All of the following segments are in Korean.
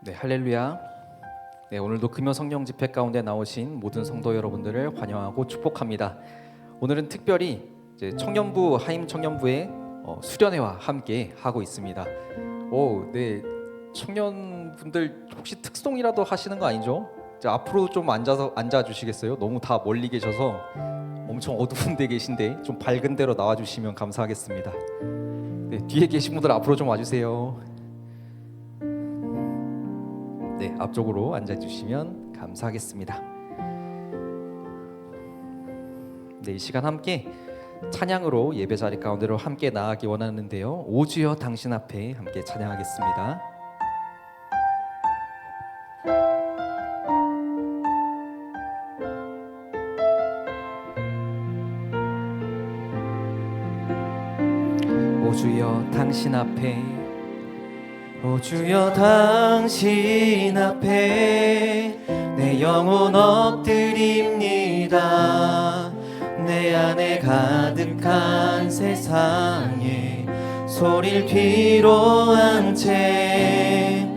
네, 할렐루야. 네, 오늘도 금요 성령 집회 가운데 나오신 모든 성도 여러분들을 환영하고 축복합니다. 오늘은 특별히 이제 청년부 하임 청년부의 수련회와 함께 하고 있습니다. 네, 청년분들 혹시 특송이라도 하시는 거 아니죠? 앞으로 좀 앉아 주시겠어요? 너무 다 멀리 계셔서 엄청 어두운 데 계신데 좀 밝은 데로 나와 주시면 감사하겠습니다. 네, 뒤에 계신 분들 앞으로 좀 와주세요. 네, 앞쪽으로 앉아주시면 감사하겠습니다. 네, 이 시간 함께 찬양으로 예배 자리 가운데로 함께 나아가기 원하는데요. 오 주여 당신 앞에 함께 찬양하겠습니다. 오 주여 당신 앞에, 오 주여 당신 앞에 내 영혼 엎드립니다. 내 안에 가득한 세상에 소리를 뒤로 한 채,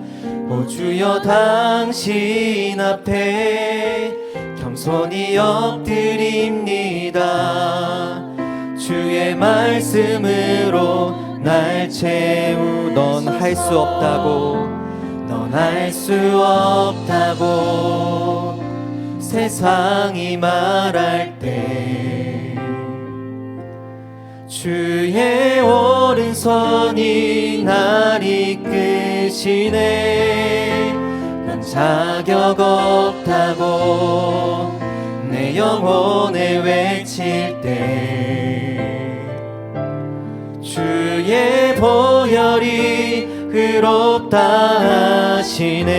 오 주여 당신 앞에 겸손히 엎드립니다. 주의 말씀으로 날 채우. 넌 할 수 없다고, 넌 할 수 없다고 세상이 말할 때 주의 오른손이 날 이끄시네. 넌 자격 없다고 내 영혼에 외칠 때 주의 보혈이 의롭다 하시네.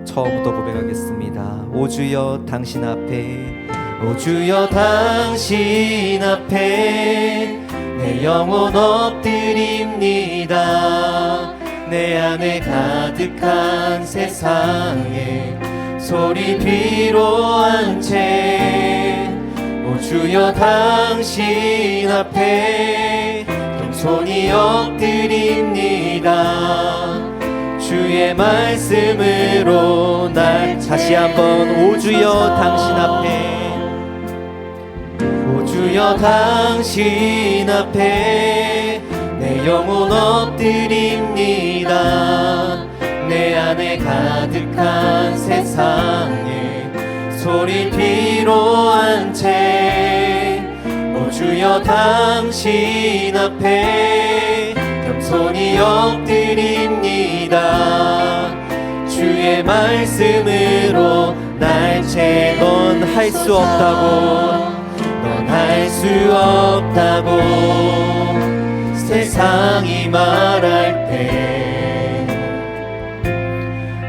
처음부터 고백하겠습니다. 오 주여 당신 앞에, 오 주여 당신 앞에 내 영혼 엎드립니다. 내 안에 가득한 세상에 소리 뒤로 한 채, 오 주여 당신 앞에 겸손히 엎드립니다. 주의 말씀으로 날. 다시 한번 오 주여 당신 앞에, 오 주여 당신 앞에 내 영혼 엎드립니다. 내 안에 가득한 세상에 소리 뒤로 한 채, 오 주여 당신 앞에 겸손히 엎드립니다. 주의 말씀으로 날 채. 넌 할 수 없다고, 넌 할 수 없다고 세상이 말할 때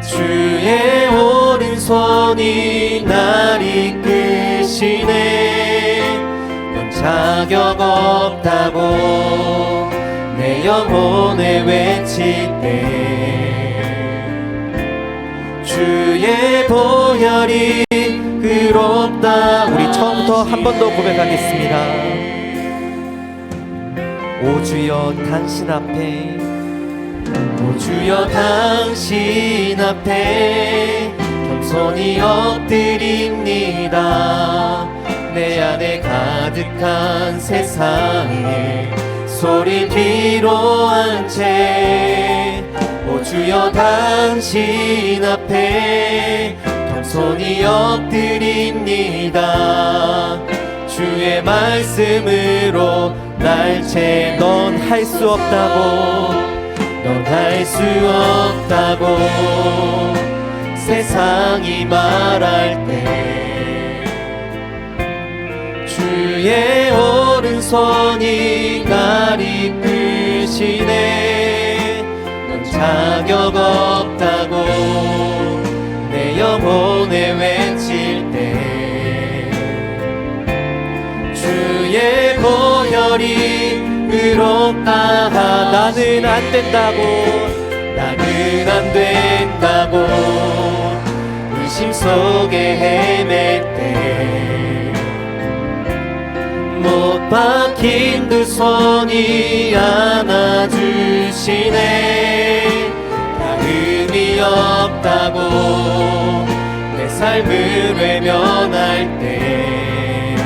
주의 오른손이 날 이끄시네. 넌 자격 없다고 내 영혼에 외칠 때 주의 보혈이 의롭다. 우리 처음부터 한 번 더 고백하겠습니다. 오 주여 당신 앞에, 오 주여 당신 앞에 겸손히 엎드립니다. 내 안에 가득한 세상에 소리 뒤로 한 채, 오 주여 당신 앞에 겸손히 엎드립니다. 주의 말씀으로 날 채. 넌 할 수 없다고, 넌 할 수 없다고 세상이 말할 때 주의 오른손이 날 이끄시네. 넌 자격 없다고 내 영혼에 외칠 때 주의 보혈이 의롭다. 나는 안 된다고, 나는 안 된다고 의심 속에 헤맬 때 못 박힌 두 손이 안아주시네. 없다고 내 삶을 외면할 때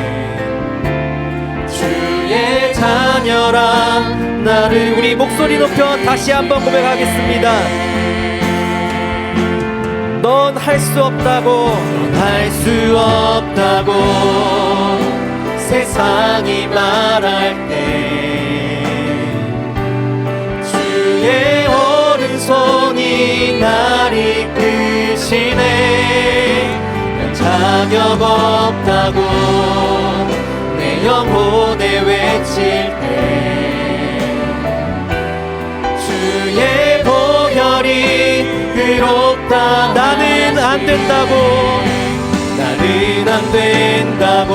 주의 자녀라 나를 우리 목소리 높여 다시 한번 고백하겠습니다. 넌 할 수 없다고 넌 할 수 없다고 세상이 말할 때 주의 오른손이 날 이끄시네 난 자격 없다고 내 영혼에 외칠 때 주의 보혈이 의롭다 나는 안 된다고 나는 안 된다고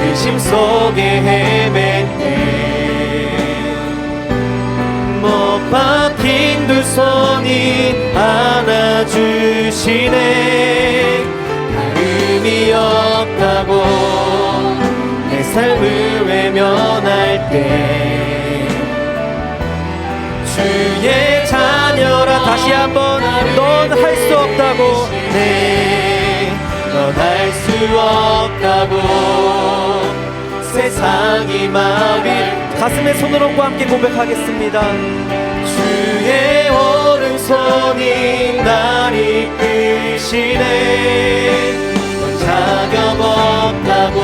의심 속에 헤맬 때 못 박힌 두 손이 안아주시네 다름이 없다고 내 삶을 외면할 때 주의 자녀라 다시 한번 넌 할 수 없다고 넌 할 수 없다고 세상이 말을 가슴에 손을 얹고 함께 고백하겠습니다. 주의 오른손이 날 이끄시네 넌 자격 없다고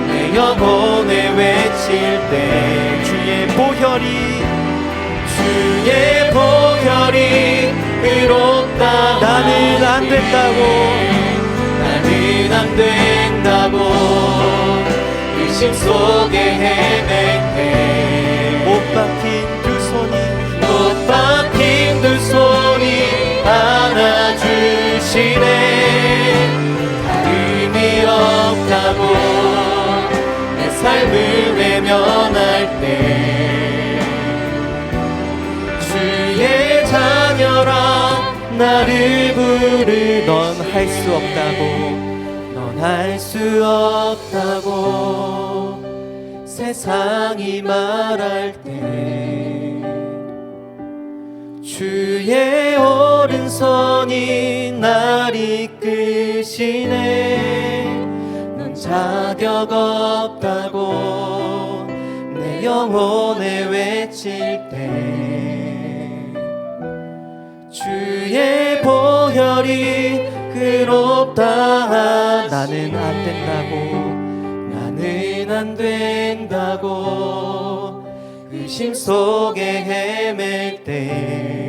내 영혼에 외칠 때 주의 보혈이 의롭다 나는 안 된다고 나는 안 된다고 의심 속에 헤맬 때 못 박힌 두 손이 안아주시네 다름이 없다고 내 삶을 외면할 때 주의 자녀라 나를 부르 넌 할 수 없다고 넌 할 수 없다고 세상이 말할 때 주의 오른손이 날 이끄시네 넌 자격 없다고 내 영혼에 외칠 때 주의 보혈이 의롭다 나는 안 된다고 나는 안 된다고 의심 속에 헤맬 때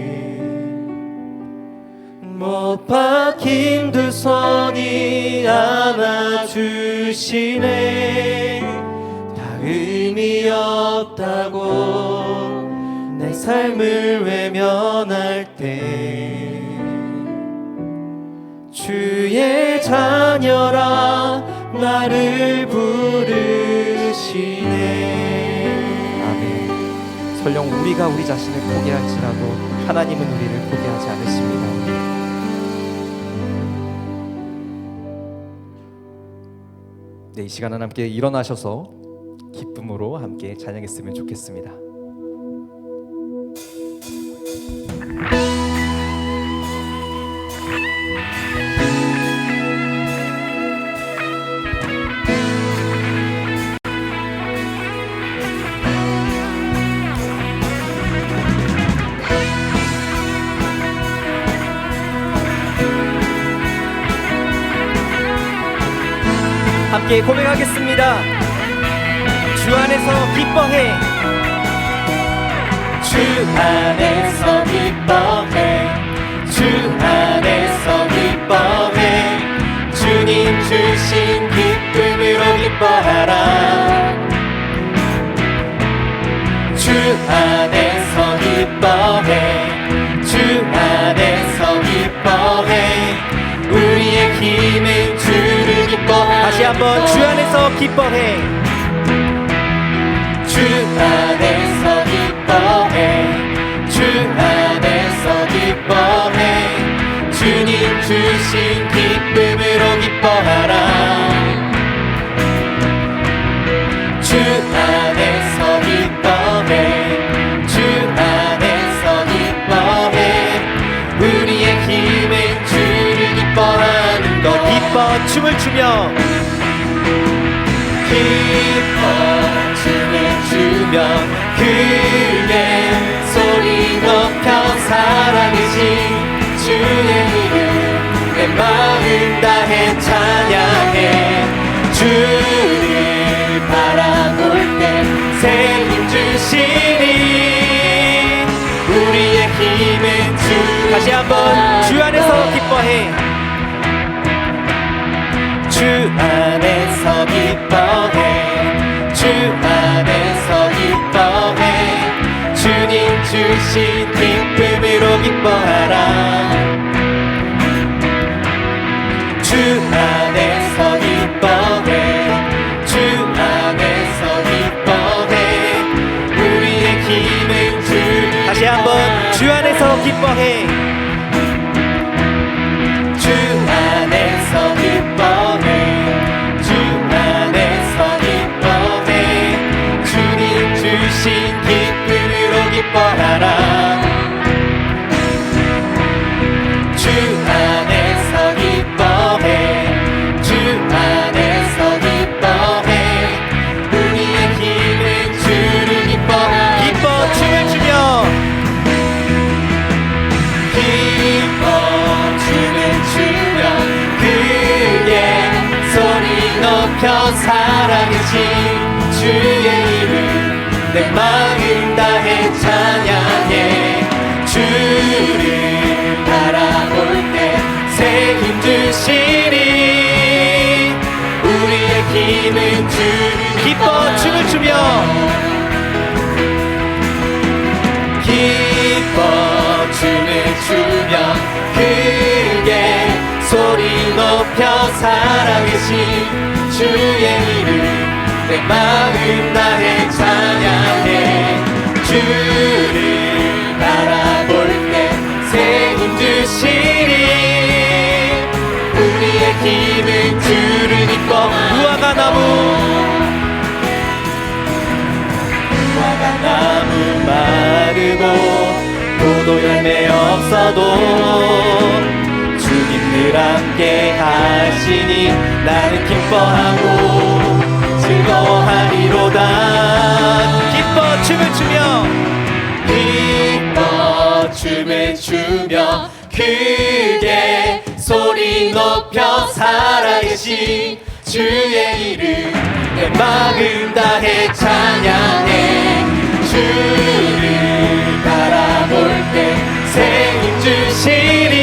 못 박힌 두 손이 안아주시네 다 의미 없다고 내 삶을 외면할 때 주의 자녀라 나를 부르시네 아멘. 설령 우리가 우리 자신을 포기할지라도 하나님은 우리를 포기하지 않으십니다. 네, 이 시간은 함께 일어나셔서 기쁨으로 함께 찬양했으면 좋겠습니다. 함께 고백하겠습니다. 주 안에서 기뻐해 주 안에서 기뻐해 주 안에서 기뻐해 주님 주신 기쁨으로 기뻐하라 주 안에서 기뻐해 주 안에서 기뻐해 우리의 힘은 주를 다시 한번 주 안에서 기뻐해 주 안에서 기뻐해 주 안에서 기뻐해 주님 주신 기쁨으로 기뻐하라 주 안에서 기뻐해 주 안에서 기뻐해 기뻐 춤을 추며 기뻐 춤을 추며 크게 소리 높여 사랑이신 주의 이름 내 마음 다해 찬양해 주를 바라볼 때 새 힘 주시니 우리의 힘은 주 다시 한번 주 안에서 기뻐해 주 안에서 기뻐해 주 안에서 기뻐해 주님 주신 기쁨으로 기뻐하라 주 안에서 기뻐해 주 안에서 기뻐해 우리의 힘은 주 다시 한번 주 안에서 기뻐해 주 안에서 기뻐해 주 안에서 기뻐해 주님 주신 기쁨으로 기뻐하라 주 안에서 기뻐해 주 안에서 기뻐해 우리의 힘은 주를 기뻐하라 기뻐 춤을 추며 기뻐 춤을 추며 크게 소리 높여 사랑하신 주의 이름 내 마음 다해 찬양해 주를 바라볼 때 새 힘 주시니 우리의 힘은 주를 기뻐 춤을 추며 기뻐 춤을 추며 크게 소리 높여 사랑하신 주의 이름 내 마음 다해 찬양해 주를 바라볼 때 새 힘 주시니 우리의 힘은 주를 기뻐하라 무화과 나무 나무 마르고 포도 열매 없어도 주님들 함께 하시니 나는 기뻐하고 즐거워하리로다 기뻐 춤을 추며 기뻐 춤을 추며 크게 소리 높여 살아계신 주의 이름 내 마음 다해 찬양해 주를 바라볼 때 새 힘 주시니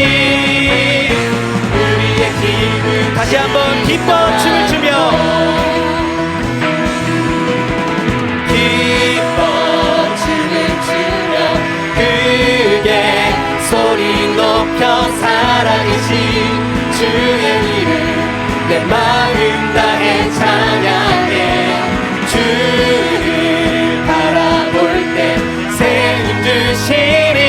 우리의 힘을 다시 한번 기뻐 춤을 추며 기뻐 춤을 추며 크게 소리 높여 살아계신 주의 이름 내 마음 다해 찬양해 주를 바라볼 때 새 힘 주시니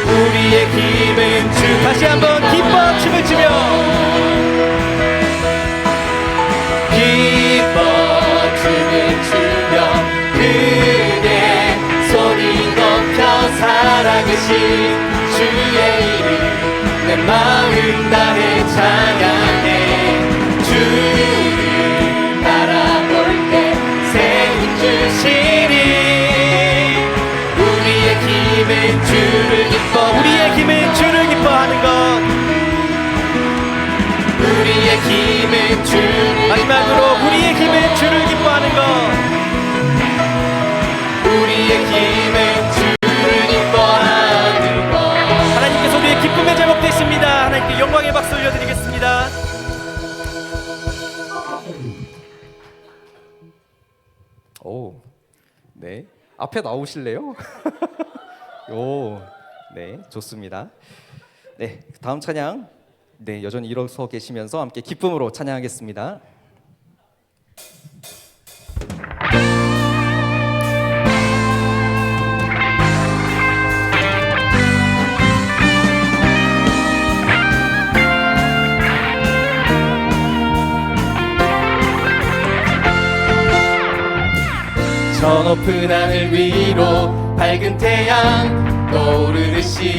우리의 힘은 주 다시 한번 기뻐 춤을 추며 기뻐 춤을 추며 크게 소리 높여 살아계신 주의 이름 내 마음 다해 찬양해 주를 바라볼 때 새 힘 주시니 우리의 힘은 주를 기뻐 우리의 힘은 주를 기뻐하는 것 우리의 힘은 주를 마지막으로 우리의 힘은 주를 기뻐하는 것 우리의 힘은 주를 기뻐하는 것 하나님께서 우리의 기쁨의 제목 되십니다. 하나님께 영광의 박수 올려드리겠습니다. 오, 네. 앞에 나오실래요? 오, 네, 좋습니다. 네, 다음 찬양, 네, 여전히 일어서 계시면서 함께 기쁨으로 찬양하겠습니다. 저 높은 하늘 위로 밝은 태양 떠오르듯이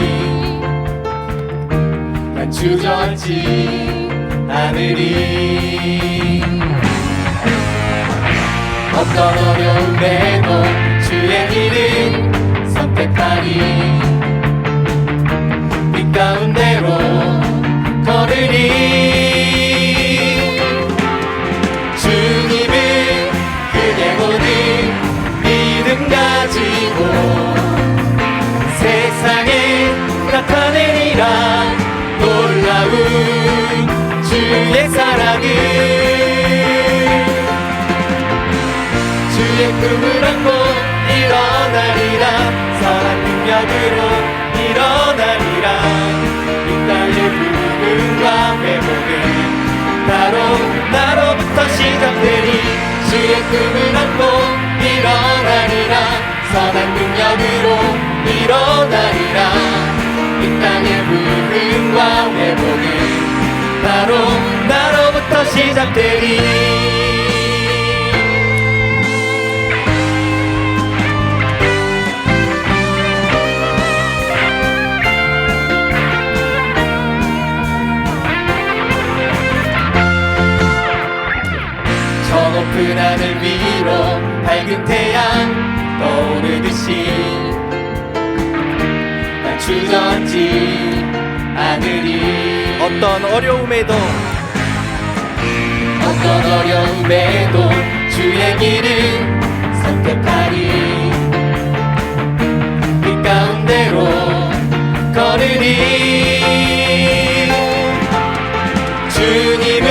난 주저앉지 않으리. 어떤 어려움에도 주의 길을 선택하리. 빛 가운데로 걸으리. 주님을 크게 보는 믿음 가지고 세상에 나타내리라. 놀라운 주의 사랑을. 주의 꿈을 안고 일어나리라. 선한 능력으로 일어나리라. 이 땅의 부흥과 회복은 바로 나로부터 시작되리. 주의 꿈을 안고 일어나리라. 선한 능력으로 일어나리라. 이 땅의 부흥과 회복은 바로 나로부터 시작되리. 저 높은 하늘 위로 밝은 태양 떠오르듯이 난 주저앉지 않으리. 어떤 어려움에도 주의 길을 선택하리. 빛 가운데로 걸으리. 주님을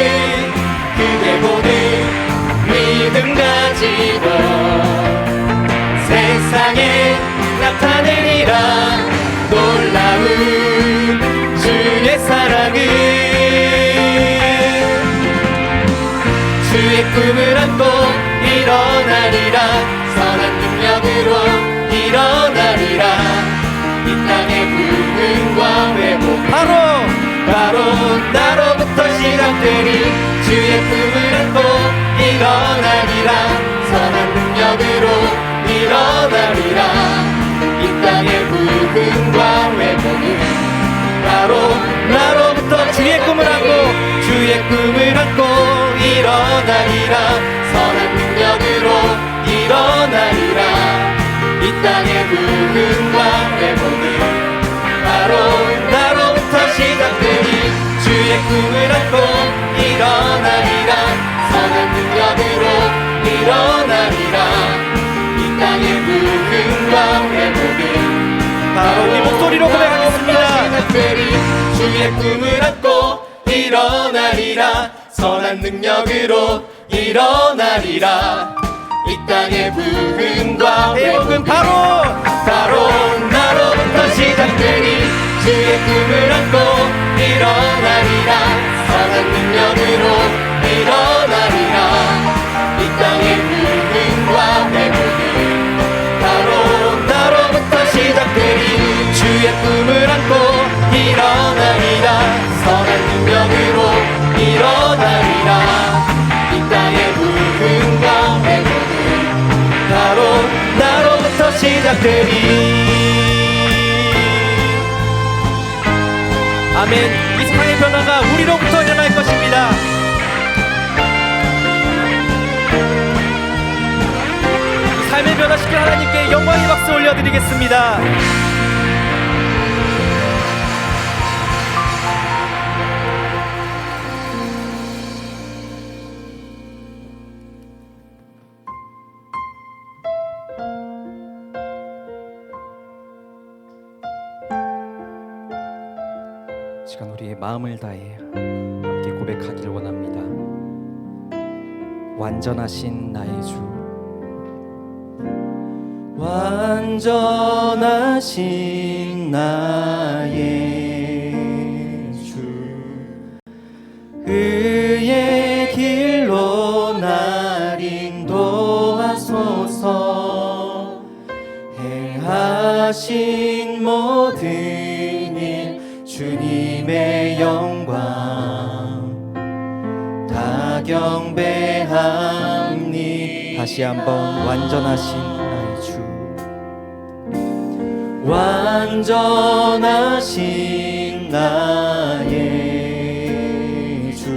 크게 보는 믿음 가지고 세상에 나타내리라. 놀라운 주의 사랑을. 주의 꿈을 안고 일어나리라. 선한 능력으로 일어나리라. 이 땅의 부흥과 회복 바로 나로부터 시작되리. 주의 꿈을 안고 일어나리라. 선한 능력으로 일어나리라. 이 땅의 부흥과 회복은 바로 나로부터 주의 꿈을 안고 일어나리라. 선한 능력으로 일어나리라. 이 땅의 부흥과 회복은 바로 나로부터 시작되리. 주의 꿈을 안고 일어나리라. 선한 능력으로 일어나리라. 이 땅의 부흥과 회복은 바로 우리 목소리로 고백하겠습니다. 주의 꿈을 안고 일어나리라. 선한 능력으로 일어나리라. 이 땅의 부흥과 회복은 바로 나로부터 시작되리. 주의 꿈을 안고 일어나리라. 선한 능력으로 일어나리라. 이 땅의 부흥과 회복은 바로 나로부터 시작되리. 주의 꿈을 안고 일어나리라. 선한 능력으로 일어나리라. 이 땅의 부흥과 회복은 바로 나로부터 시작되리. 아멘. 이 세상의 변화가 우리로부터 일어날 것입니다. 이 삶을 변화시킬 하나님께 영광의 박수 올려드리겠습니다. 시간 우리의 마음을 다해 함께 고백하길 원합니다. 완전하신 나의 주, 완전하신 나의 주, 의의 길로 날 인도하소서. 행하신 모든 일 주님의 영광 다 경배합니다. 다시 한번 완전하신 나의 주, 완전하신 나의 주,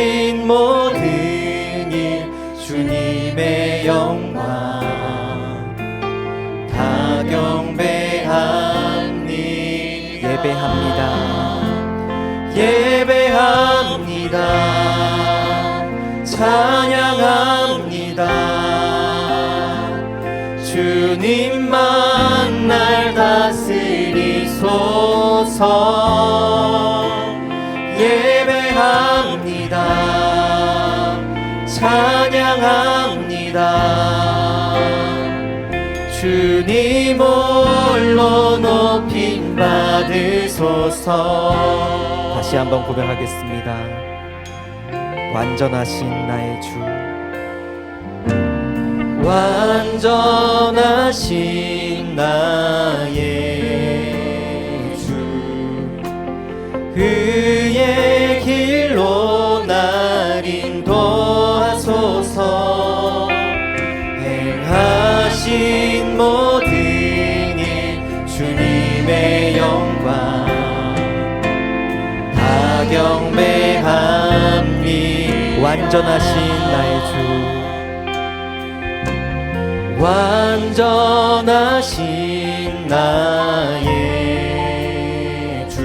하신 모든 일 주님의 영광 다 경배합니 예배합니다 찬양합니다 주님만 날 다스리소서 예배합니다 찬양합니다 주님 홀로 높임 받으소서. 다시 한번 고백하겠습니다. 완전하신 나의 주, 완전하신 나의 주 그의 길로 날 인도하소서 행하신 모든 일 주님의 영광 다 경배합니 완전하신 나의 주, 완전하신 나의 주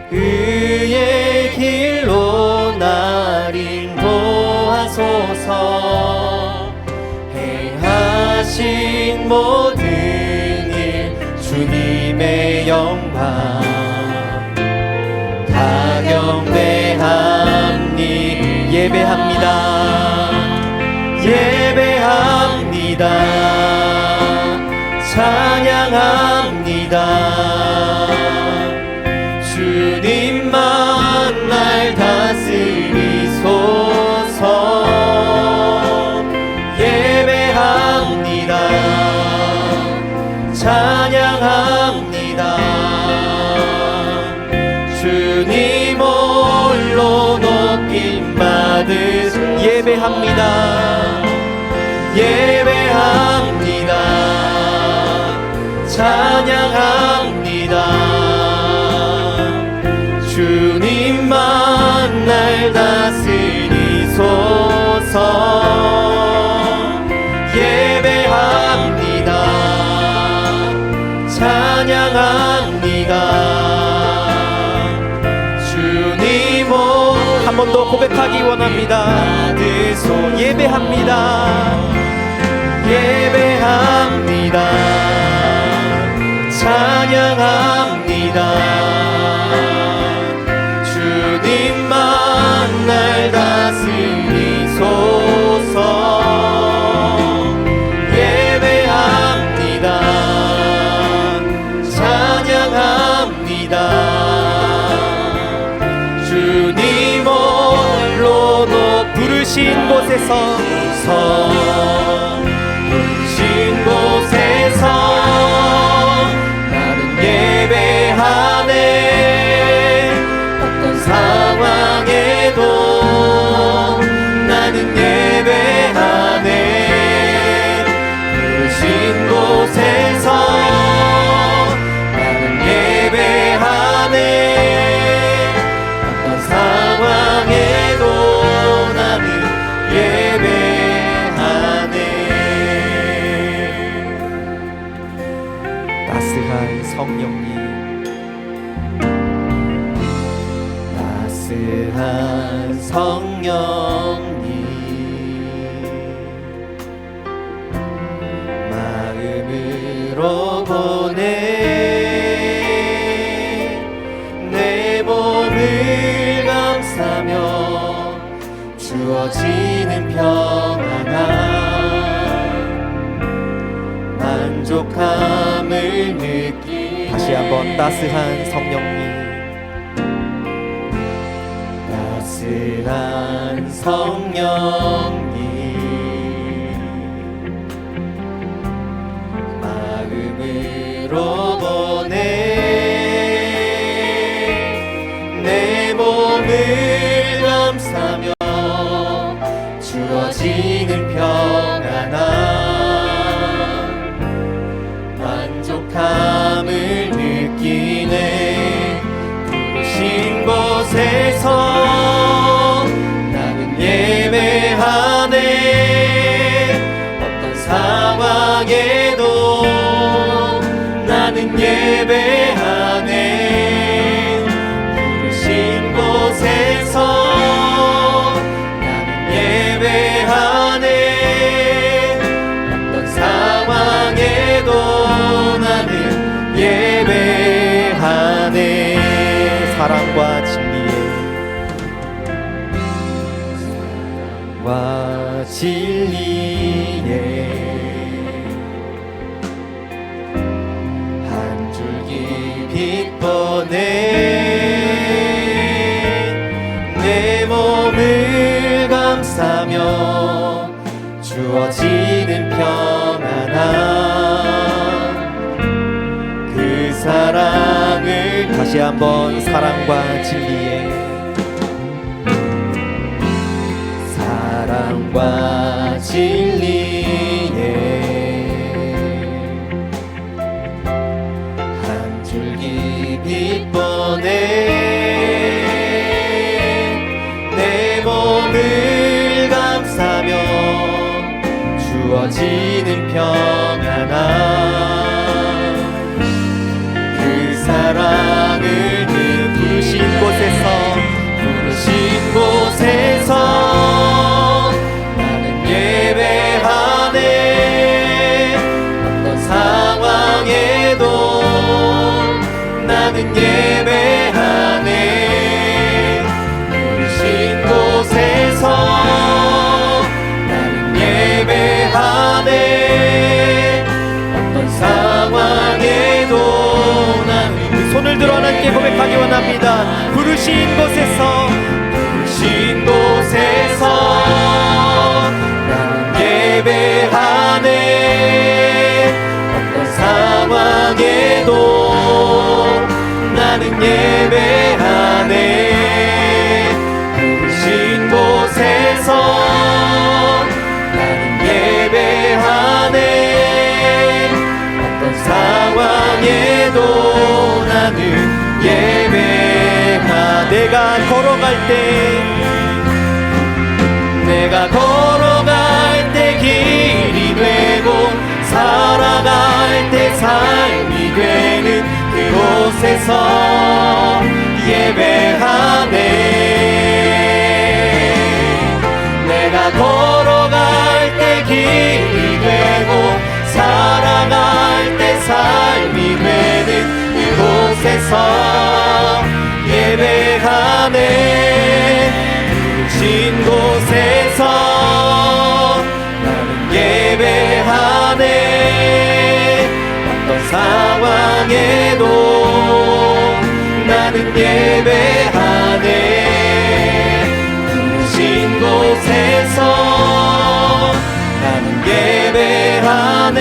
그의 길로 날 인도하소서 행하신 모든 일 주님의 영광 다 경배합니 예배합니다 찬양합니다 주님만 날 다스리소서 예배합니다 찬양합니다 주님 홀로 높임 받으소서 예배합니다 찬양합니다 주님만 날 다스리소서 예배합니다 찬양합니다 주님 한 번 더 고백하기 원합니다. 예배합니다 찬양합니다 주님만 날 다스리소서 예배합니다 찬양합니다 주님 홀로 부르신 곳에서 나는 예배하네 어떤 상황에도 나는 예배하네 부르신 곳에서 나는 예배하네 어떤 상황에도 나는 예배하네 따스한 성령님, 따스한 성령님 마음으로 보내 내 몸을 감싸며 주어지는 평안함 만족함을 느끼 다시 한번 따스한 성령님, 따스한 성령님 마음으로 보내 내 몸을 감싸며 주어지는 평안함 만족함을 느끼네 부르신 곳에서 사랑과 진리에 한 줄기 빛 보내 내 몸을 감싸며 주어지는 평안함 그 사랑을 다시 한번 사랑과 진리에 사랑과 진리에 한 줄기 빛 보내 내 몸을 감싸며 주어지는 평안함 그 사랑을 부르신 곳에서 나는 예배하네 어떤 상황에도 나는 예배하네 부르신 곳에서 나는 예배하네 어떤 상황에도 나는 손을 들어 하나님께 고백하기 원합니다. 부르신 곳에서 나는 예배하네 어떤 상황에도 나는 예배하네 부르신 곳에서 나는 예배하네 어떤 상황에도 나는 예배하네 내가 걸어갈 때 길이 되고 살아갈 때 삶이 되는 그곳에서 예배하네 내가 걸어갈 때 길이 되고 살아갈 때 삶이 되는 그곳에서 예배하네 부르신 곳에서 나는 예배하네 어떤 상황에도 나는 예배하네 부르신 곳에서 나는 예배하네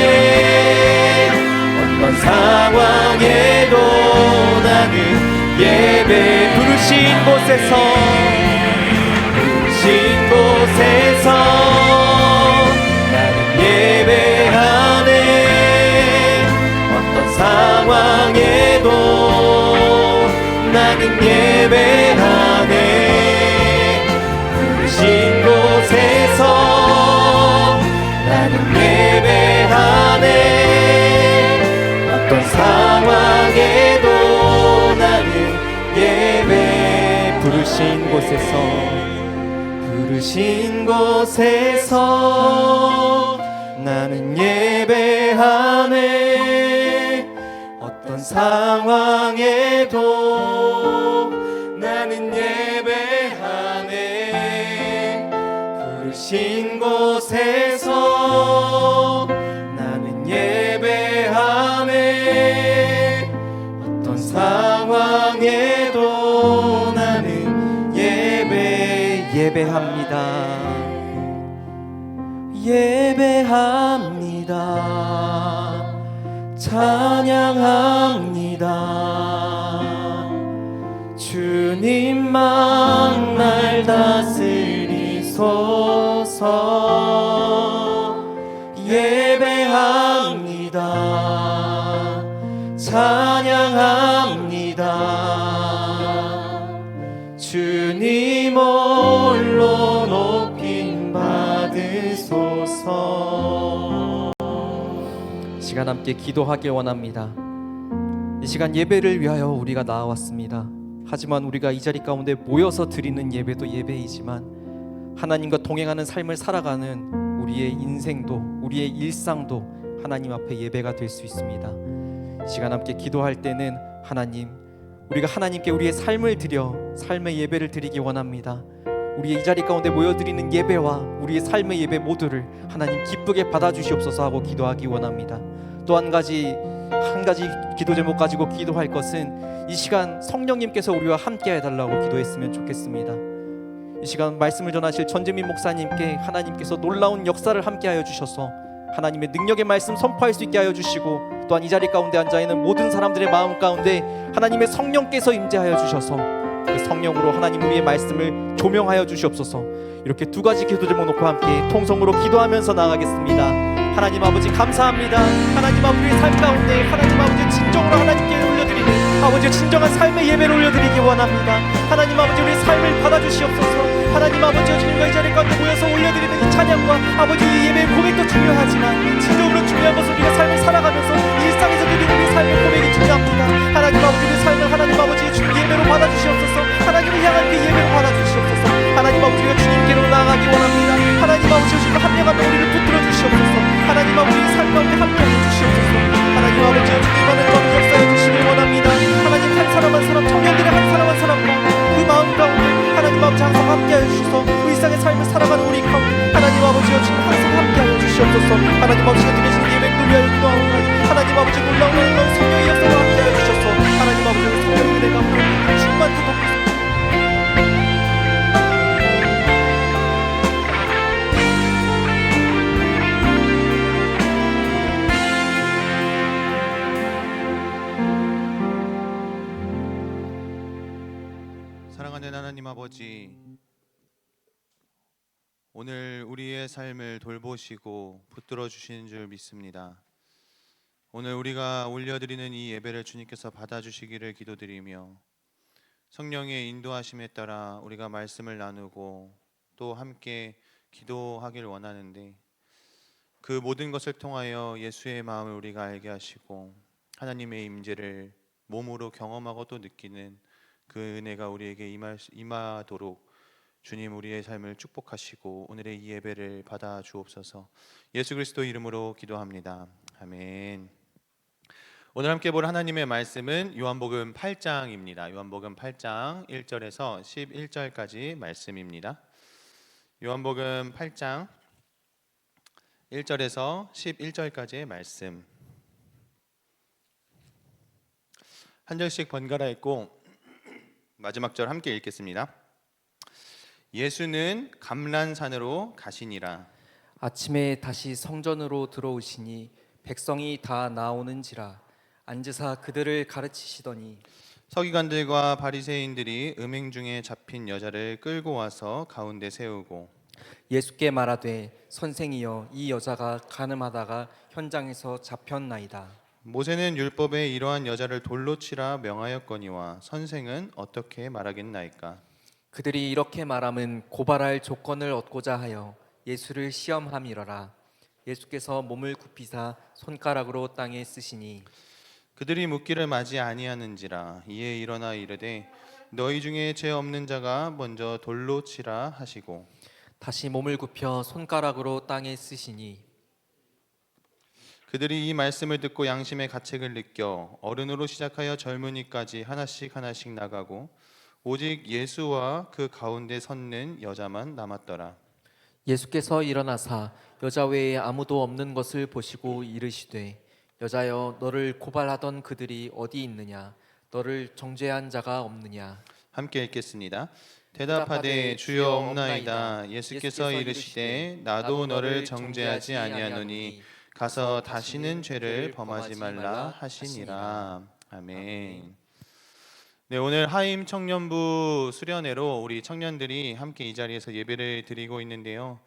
어떤 상황에도 나는 예배 부르신 곳에서 나는 예배하네 어떤 상황에도 나는 예배하네 부르신 곳에서 나는 예배하네 어떤 상황에도 나는 예배 부르신 곳에서 나는 예배하네 어떤 상황에도 나는 예배하네 부르신 곳에서 나는 예배하네 어떤 상황에도 나는 예배합니다. 예배합니다. 찬양합니다. 주님만 날 다스리소서. 예배합니다. 찬양합니다. 주님 홀로 높임 받으소서. 시간 함께 기도하길 원합니다. 이 시간 예배를 위하여 우리가 나와왔습니다. 하지만 우리가 이 자리 가운데 모여서 드리는 예배도 예배이지만 하나님과 동행하는 삶을 살아가는 우리의 인생도 우리의 일상도 하나님 앞에 예배가 될 수 있습니다. 시간 함께 기도할 때는 하나님, 우리가 하나님께 우리의 삶을 드려 삶의 예배를 드리기 원합니다. 우리의 이 자리 가운데 모여드리는 예배와 우리의 삶의 예배 모두를 하나님 기쁘게 받아주시옵소서 하고 기도하기 원합니다. 또 한 가지 기도 제목 가지고 기도할 것은 이 시간 성령님께서 우리와 함께 해달라고 기도했으면 좋겠습니다. 이 시간 말씀을 전하실 전재민 목사님께 하나님께서 놀라운 역사를 함께하여 주셔서 하나님의 능력의 말씀 선포할 수 있게 하여 주시고, 또한 이 자리 가운데 앉아있는 모든 사람들의 마음 가운데 하나님의 성령께서 임재하여 주셔서 그 성령으로 하나님 우리의 말씀을 조명하여 주시옵소서. 이렇게 두 가지 기도 제목 놓고 함께 통성으로 기도하면서 나가겠습니다. 하나님 아버지 감사합니다. 하나님 아버지의 삶 가운데 하나님 아버지 진정으로 하나님께 올려드리는 아버지 진정한 삶의 예배를 올려드리기 원합니다. 하나님 아버지 우리의 삶을 받아주시옵소서. 하나님 아버지 주님과 이 자리 가운데 모여서 올려드리는 이 찬양과 아버지 이 예배의 고백도 중요하지만 진정으로 중요한 것은 우리가 삶을 살아가면서 일상에서 드리는 우리 삶의 고백이 중요합니다. 하나님 아버지 우리 삶을 하나님 아버지의 예배로 받아주시옵소서. 하나님을 향한 그 예배로 받아주시옵소서. 하나님 아버지가 주님께로 나아가기 원합니다. 하나님 아버지 주님과 한 명 한 명 우리를 붙들어 주시옵소서. 하나님 아버지의 삶 가운데 함께해 주시옵소서. 하나님 아버지 주님만을 너무 역사해 주시길 원합니다. 하나님 한 사람 한 사람 청년들의 한 사람 한 사람과 그 마음 가운데 하나님 아버지 항상 함께하여 주셔서 일상의 삶을 살아가는 우리 가운데 하나님 아버지와 주님 항상 함께하여 주시옵소서. 하나님 아버지가 드리시는 예배를 위하여 기도하오나니 하나님 아버지 놀라운 성령의 역사로 함께하여 주셔서 하나님 아버지의 성령의 은혜가 충만히 덮으소서. 사랑하는 하나님 아버지, 오늘 우리의 삶을 돌보시고 붙들어 주시는 줄 믿습니다. 오늘 우리가 올려드리는 이 예배를 주님께서 받아주시기를 기도드리며 성령의 인도하심에 따라 우리가 말씀을 나누고 또 함께 기도하길 원하는데, 그 모든 것을 통하여 예수의 마음을 우리가 알게 하시고 하나님의 임재를 몸으로 경험하고 또 느끼는 그 은혜가 우리에게 임하도록 주님 우리의 삶을 축복하시고 오늘의 이 예배를 받아 주옵소서. 예수 그리스도 이름으로 기도합니다. 아멘. 오늘 함께 볼 하나님의 말씀은 요한복음 8장입니다. 요한복음 8장 1절에서 11절까지 말씀입니다. 요한복음 8장 1절에서 11절까지의 말씀, 한 절씩 번갈아 읽고 마지막 절 함께 읽겠습니다. 예수는 감람산으로 가시니라. 아침에 다시 성전으로 들어오시니 백성이 다 나오는지라 앉으사 그들을 가르치시더니 서기관들과 바리새인들이 음행 중에 잡힌 여자를 끌고 와서 가운데 세우고 예수께 말하되 선생이여 이 여자가 간음하다가 현장에서 잡혔나이다. 모세는 율법에 이러한 여자를 돌로 치라 명하였거니와 선생은 어떻게 말하겠나이까. 그들이 이렇게 말함은 고발할 조건을 얻고자 하여 예수를 시험함이러라. 예수께서 몸을 굽히사 손가락으로 땅에 쓰시니 그들이 묻기를 마지 아니하는지라. 이에 일어나 이르되 너희 중에 죄 없는 자가 먼저 돌로 치라 하시고 다시 몸을 굽혀 손가락으로 땅에 쓰시니 그들이 이 말씀을 듣고 양심의 가책을 느껴 어른으로 시작하여 젊은이까지 하나씩 하나씩 나가고 오직 예수와 그 가운데 섰는 여자만 남았더라. 예수께서 일어나사 여자 외에 아무도 없는 것을 보시고 이르시되 여자여 너를 고발하던 그들이 어디 있느냐 너를 정죄한 자가 없느냐. 함께 읽겠습니다. 대답하되 주여 없나이다. 예수께서 이르시되 나도 너를 정죄하지 아니하노니 가서 다시는 죄를 범하지 말라 하시니라. 아멘. 네, 오늘 하임 청년부 수련회로 우리 청년들이 함께 이 자리에서 예배를 드리고 있는데요.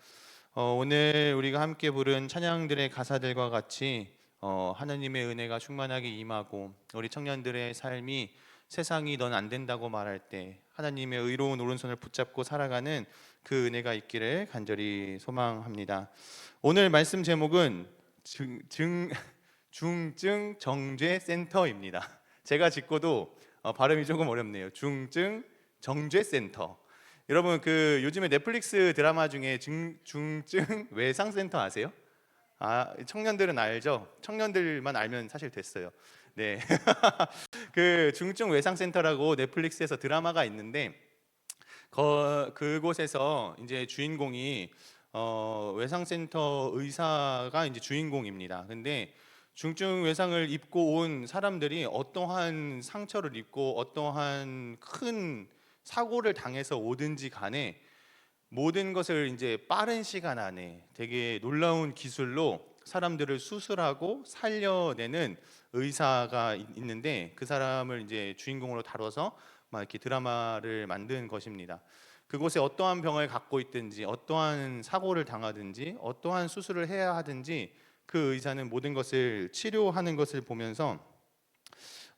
오늘 우리가 함께 부른 찬양들의 가사들과 같이 하나님의 은혜가 충만하게 임하고 우리 청년들의 삶이 세상이 넌 안 된다고 말할 때 하나님의 의로운 오른손을 붙잡고 살아가는 그 은혜가 있기를 간절히 소망합니다. 오늘 말씀 제목은 중증 정죄 센터입니다. 제가 짓고도 발음이 조금 어렵네요. 중증 정죄 센터. 여러분 그 요즘에 넷플릭스 드라마 중에 중증 외상 센터 아세요? 청년들은 알죠? 청년들만 알면 사실 됐어요. 네. 그 중증 외상 센터라고 넷플릭스에서 드라마가 있는데 그곳에서 이제 주인공이 외상센터 의사가 이제 주인공입니다. 근데 중증 외상을 입고 온 사람들이 어떠한 상처를 입고 어떠한 큰 사고를 당해서 오든지 간에 모든 것을 이제 빠른 시간 안에 되게 놀라운 기술로 사람들을 수술하고 살려내는 의사가 있는데 그 사람을 이제 주인공으로 다뤄서 막 이렇게 드라마를 만든 것입니다. 그곳에 어떠한 병을 갖고 있든지 어떠한 사고를 당하든지 어떠한 수술을 해야 하든지 그 의사는 모든 것을 치료하는 것을 보면서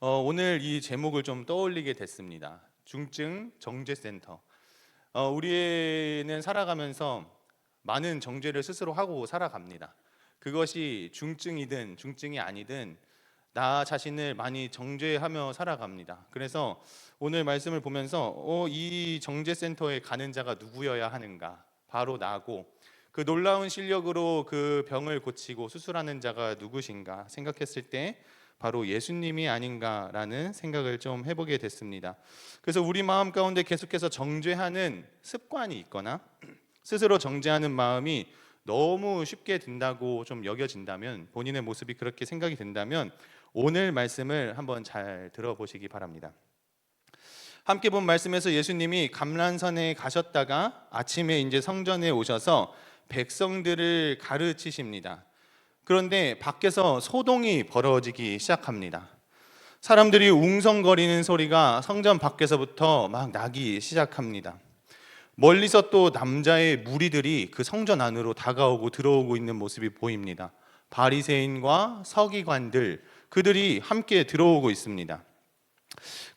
오늘 이 제목을 좀 떠올리게 됐습니다. 중증 정죄센터. 우리는 살아가면서 많은 정죄를 스스로 하고 살아갑니다. 그것이 중증이든 중증이 아니든 나 자신을 많이 정죄하며 살아갑니다. 그래서 오늘 말씀을 보면서 이 정죄센터에 가는 자가 누구여야 하는가? 바로 나고 그 놀라운 실력으로 그 병을 고치고 수술하는 자가 누구신가 생각했을 때 바로 예수님이 아닌가라는 생각을 좀 해보게 됐습니다. 그래서 우리 마음 가운데 계속해서 정죄하는 습관이 있거나 스스로 정죄하는 마음이 너무 쉽게 든다고 좀 여겨진다면, 본인의 모습이 그렇게 생각이 된다면 오늘 말씀을 한번 잘 들어보시기 바랍니다. 함께 본 말씀에서 예수님이 감람산에 가셨다가 아침에 이제 성전에 오셔서 백성들을 가르치십니다. 그런데 밖에서 소동이 벌어지기 시작합니다. 사람들이 웅성거리는 소리가 성전 밖에서부터 막 나기 시작합니다. 멀리서 또 남자의 무리들이 그 성전 안으로 다가오고 들어오고 있는 모습이 보입니다. 바리새인과 서기관들, 그들이 함께 들어오고 있습니다.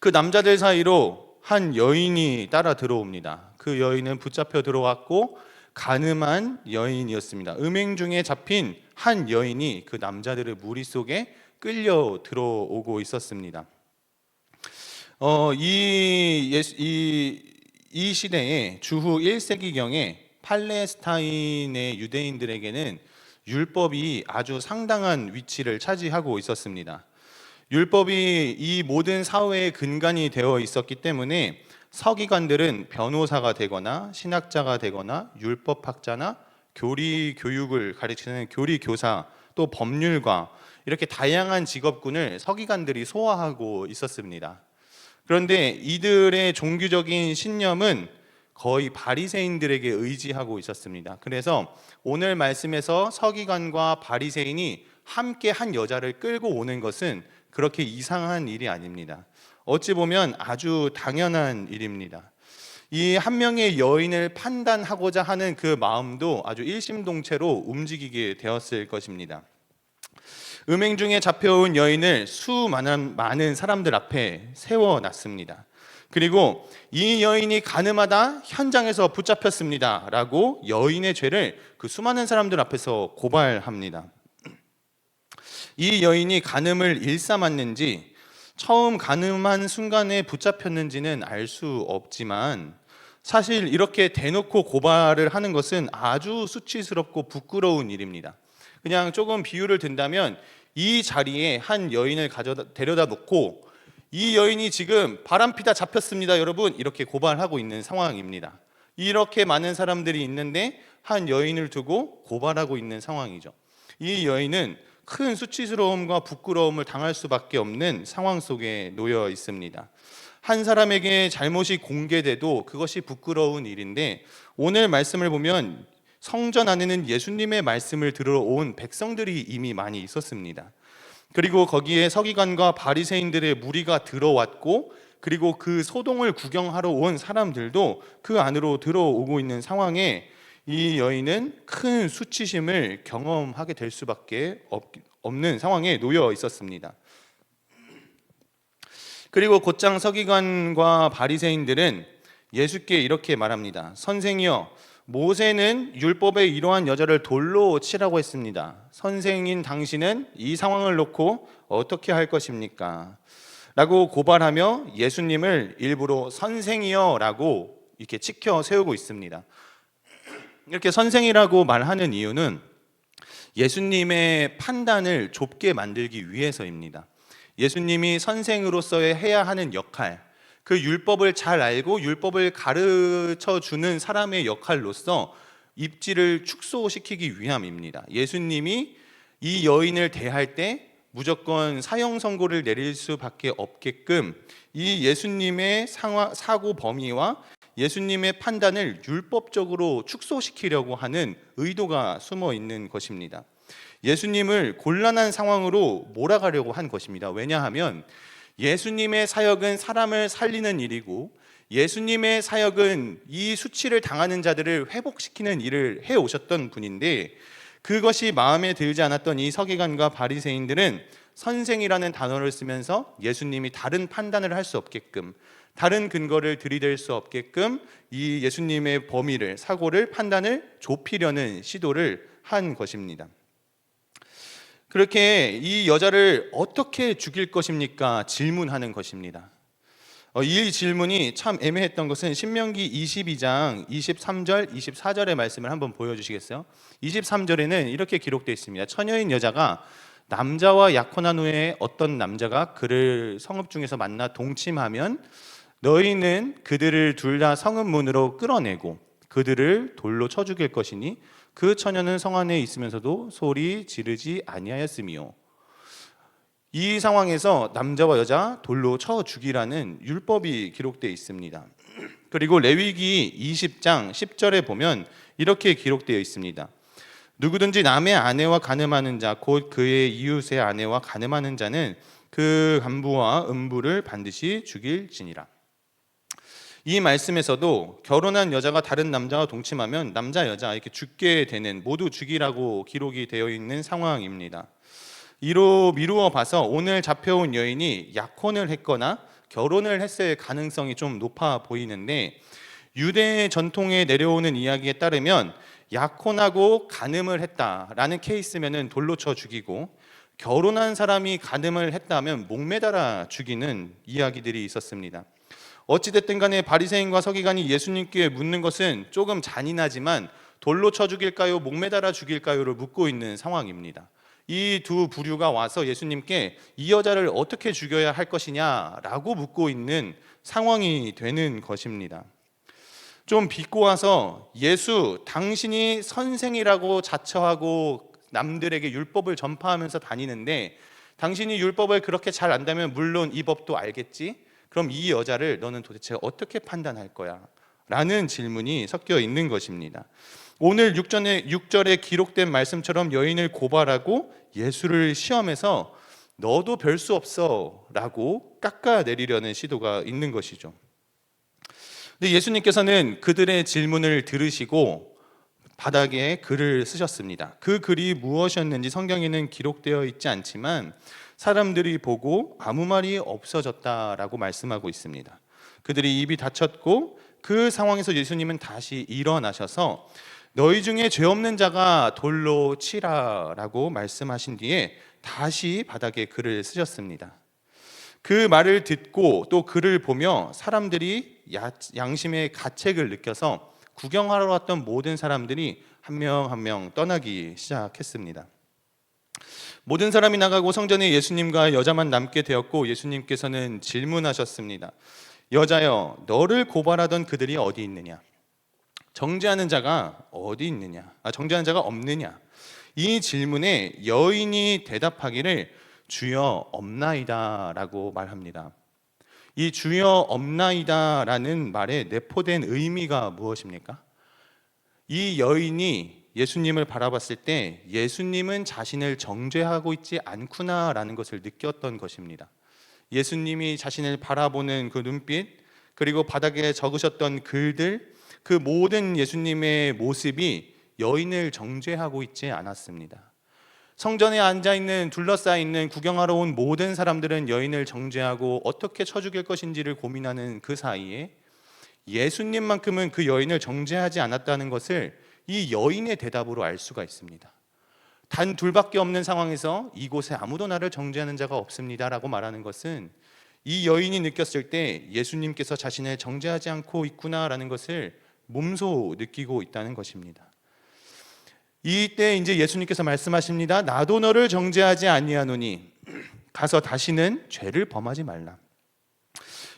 그 남자들 사이로 한 여인이 따라 들어옵니다. 그 여인은 붙잡혀 들어왔고 간음한 여인이었습니다. 음행 중에 잡힌 한 여인이 그 남자들의 무리 속에 끌려 들어오고 있었습니다. 이 시대에 주후 1세기경에 팔레스타인의 유대인들에게는 율법이 아주 상당한 위치를 차지하고 있었습니다. 율법이 이 모든 사회의 근간이 되어 있었기 때문에 서기관들은 변호사가 되거나 신학자가 되거나 율법학자나 교리 교육을 가르치는 교리 교사, 또 법률가, 이렇게 다양한 직업군을 서기관들이 소화하고 있었습니다. 그런데 이들의 종교적인 신념은 거의 바리새인들에게 의지하고 있었습니다. 그래서 오늘 말씀에서 서기관과 바리새인이 함께 한 여자를 끌고 오는 것은 그렇게 이상한 일이 아닙니다. 어찌 보면 아주 당연한 일입니다. 이 한 명의 여인을 판단하고자 하는 그 마음도 아주 일심동체로 움직이게 되었을 것입니다. 음행 중에 잡혀온 여인을 많은 사람들 앞에 세워놨습니다. 그리고 이 여인이 간음하다 현장에서 붙잡혔습니다 라고 여인의 죄를 그 수많은 사람들 앞에서 고발합니다. 이 여인이 간음을 일삼았는지 처음 간음한 순간에 붙잡혔는지는 알 수 없지만 사실 이렇게 대놓고 고발을 하는 것은 아주 수치스럽고 부끄러운 일입니다. 그냥 조금 비유를 든다면 이 자리에 한 여인을 데려다 놓고 이 여인이 지금 바람피다 잡혔습니다 여러분, 이렇게 고발하고 있는 상황입니다. 이렇게 많은 사람들이 있는데 한 여인을 두고 고발하고 있는 상황이죠. 이 여인은 큰 수치스러움과 부끄러움을 당할 수밖에 없는 상황 속에 놓여 있습니다. 한 사람에게 잘못이 공개돼도 그것이 부끄러운 일인데 오늘 말씀을 보면 성전 안에는 예수님의 말씀을 들으러 온 백성들이 이미 많이 있었습니다. 그리고 거기에 서기관과 바리새인들의 무리가 들어왔고 그리고 그 소동을 구경하러 온 사람들도 그 안으로 들어오고 있는 상황에 이 여인은 큰 수치심을 경험하게 될 수밖에 없는 상황에 놓여 있었습니다. 그리고 곧장 서기관과 바리새인들은 예수께 이렇게 말합니다. 선생이여, 모세는 율법에 이러한 여자를 돌로 치라고 했습니다. 선생인 당신은 이 상황을 놓고 어떻게 할 것입니까? 라고 고발하며 예수님을 일부러 선생이여 라고 이렇게 치켜 세우고 있습니다. 이렇게 선생이라고 말하는 이유는 예수님의 판단을 좁게 만들기 위해서입니다. 예수님이 선생으로서의 해야 하는 역할, 그 율법을 잘 알고 율법을 가르쳐 주는 사람의 역할로서 입지를 축소시키기 위함입니다. 예수님이 이 여인을 대할 때 무조건 사형 선고를 내릴 수밖에 없게끔 이 예수님의 사고 범위와 예수님의 판단을 율법적으로 축소시키려고 하는 의도가 숨어 있는 것입니다. 예수님을 곤란한 상황으로 몰아가려고 한 것입니다. 왜냐하면 예수님의 사역은 사람을 살리는 일이고 예수님의 사역은 이 수치를 당하는 자들을 회복시키는 일을 해오셨던 분인데, 그것이 마음에 들지 않았던 이 서기관과 바리새인들은 선생이라는 단어를 쓰면서 예수님이 다른 판단을 할 수 없게끔, 다른 근거를 들이댈 수 없게끔 이 예수님의 범위를, 사고를, 판단을 좁히려는 시도를 한 것입니다. 그렇게 이 여자를 어떻게 죽일 것입니까? 질문하는 것입니다. 이 질문이 참 애매했던 것은 신명기 22장 23절, 24절의 말씀을 한번 보여주시겠어요? 23절에는 이렇게 기록되어 있습니다. 처녀인 여자가 남자와 약혼한 후에 어떤 남자가 그를 성읍 중에서 만나 동침하면 너희는 그들을 둘 다 성읍 문으로 끌어내고 그들을 돌로 쳐 죽일 것이니 그 처녀는 성 안에 있으면서도 소리 지르지 아니하였으며, 이 상황에서 남자와 여자 돌로 쳐 죽이라는 율법이 기록되어 있습니다. 그리고 레위기 20장 10절에 보면 이렇게 기록되어 있습니다. 누구든지 남의 아내와 간음하는 자, 곧 그의 이웃의 아내와 간음하는 자는 그 간부와 음부를 반드시 죽일지니라. 이 말씀에서도 결혼한 여자가 다른 남자와 동침하면 남자, 여자 이렇게 죽게 되는, 모두 죽이라고 기록이 되어 있는 상황입니다. 이로 미루어 봐서 오늘 잡혀온 여인이 약혼을 했거나 결혼을 했을 가능성이 좀 높아 보이는데, 유대 전통에 내려오는 이야기에 따르면 약혼하고 간음을 했다라는 케이스면은 돌로 쳐 죽이고, 결혼한 사람이 간음을 했다면 목매달아 죽이는 이야기들이 있었습니다. 어찌됐든 간에 바리새인과 서기관이 예수님께 묻는 것은 조금 잔인하지만 돌로 쳐 죽일까요? 목매달아 죽일까요?를 묻고 있는 상황입니다. 이 두 부류가 와서 예수님께 이 여자를 어떻게 죽여야 할 것이냐라고 묻고 있는 상황이 되는 것입니다. 좀 비꼬아서 예수, 당신이 선생이라고 자처하고 남들에게 율법을 전파하면서 다니는데 당신이 율법을 그렇게 잘 안다면 물론 이 법도 알겠지? 그럼 이 여자를 너는 도대체 어떻게 판단할 거야? 라는 질문이 섞여 있는 것입니다. 오늘 6절에 기록된 말씀처럼 여인을 고발하고 예수를 시험해서 너도 별 수 없어 라고 깎아내리려는 시도가 있는 것이죠. 근데 예수님께서는 그들의 질문을 들으시고 바닥에 글을 쓰셨습니다. 그 글이 무엇이었는지 성경에는 기록되어 있지 않지만 사람들이 보고 아무 말이 없어졌다라고 말씀하고 있습니다. 그들이 입이 닫혔고 그 상황에서 예수님은 다시 일어나셔서 너희 중에 죄 없는 자가 돌로 치라라고 말씀하신 뒤에 다시 바닥에 글을 쓰셨습니다. 그 말을 듣고 또 글을 보며 사람들이 양심의 가책을 느껴서 구경하러 왔던 모든 사람들이 한 명 한 명 떠나기 시작했습니다. 모든 사람이 나가고 성전에 예수님과 여자만 남게 되었고 예수님께서는 질문하셨습니다. 여자여, 너를 고발하던 그들이 어디 있느냐? 정죄하는 자가 어디 있느냐? 정죄하는 자가 없느냐? 이 질문에 여인이 대답하기를 주여 없나이다 라고 말합니다. 이 주여 없나이다라는 말에 내포된 의미가 무엇입니까? 이 여인이 예수님을 바라봤을 때 예수님은 자신을 정죄하고 있지 않구나라는 것을 느꼈던 것입니다. 예수님이 자신을 바라보는 그 눈빛, 그리고 바닥에 적으셨던 글들, 그 모든 예수님의 모습이 여인을 정죄하고 있지 않았습니다. 성전에 앉아있는, 둘러싸여있는, 구경하러 온 모든 사람들은 여인을 정죄하고 어떻게 쳐 죽일 것인지를 고민하는 그 사이에 예수님만큼은 그 여인을 정죄하지 않았다는 것을 이 여인의 대답으로 알 수가 있습니다. 단 둘밖에 없는 상황에서 이곳에 아무도 나를 정죄하는 자가 없습니다 라고 말하는 것은 이 여인이 느꼈을 때 예수님께서 자신을 정죄하지 않고 있구나라는 것을 몸소 느끼고 있다는 것입니다. 이때 이제 예수님께서 말씀하십니다. 나도 너를 정죄하지 아니하노니 가서 다시는 죄를 범하지 말라.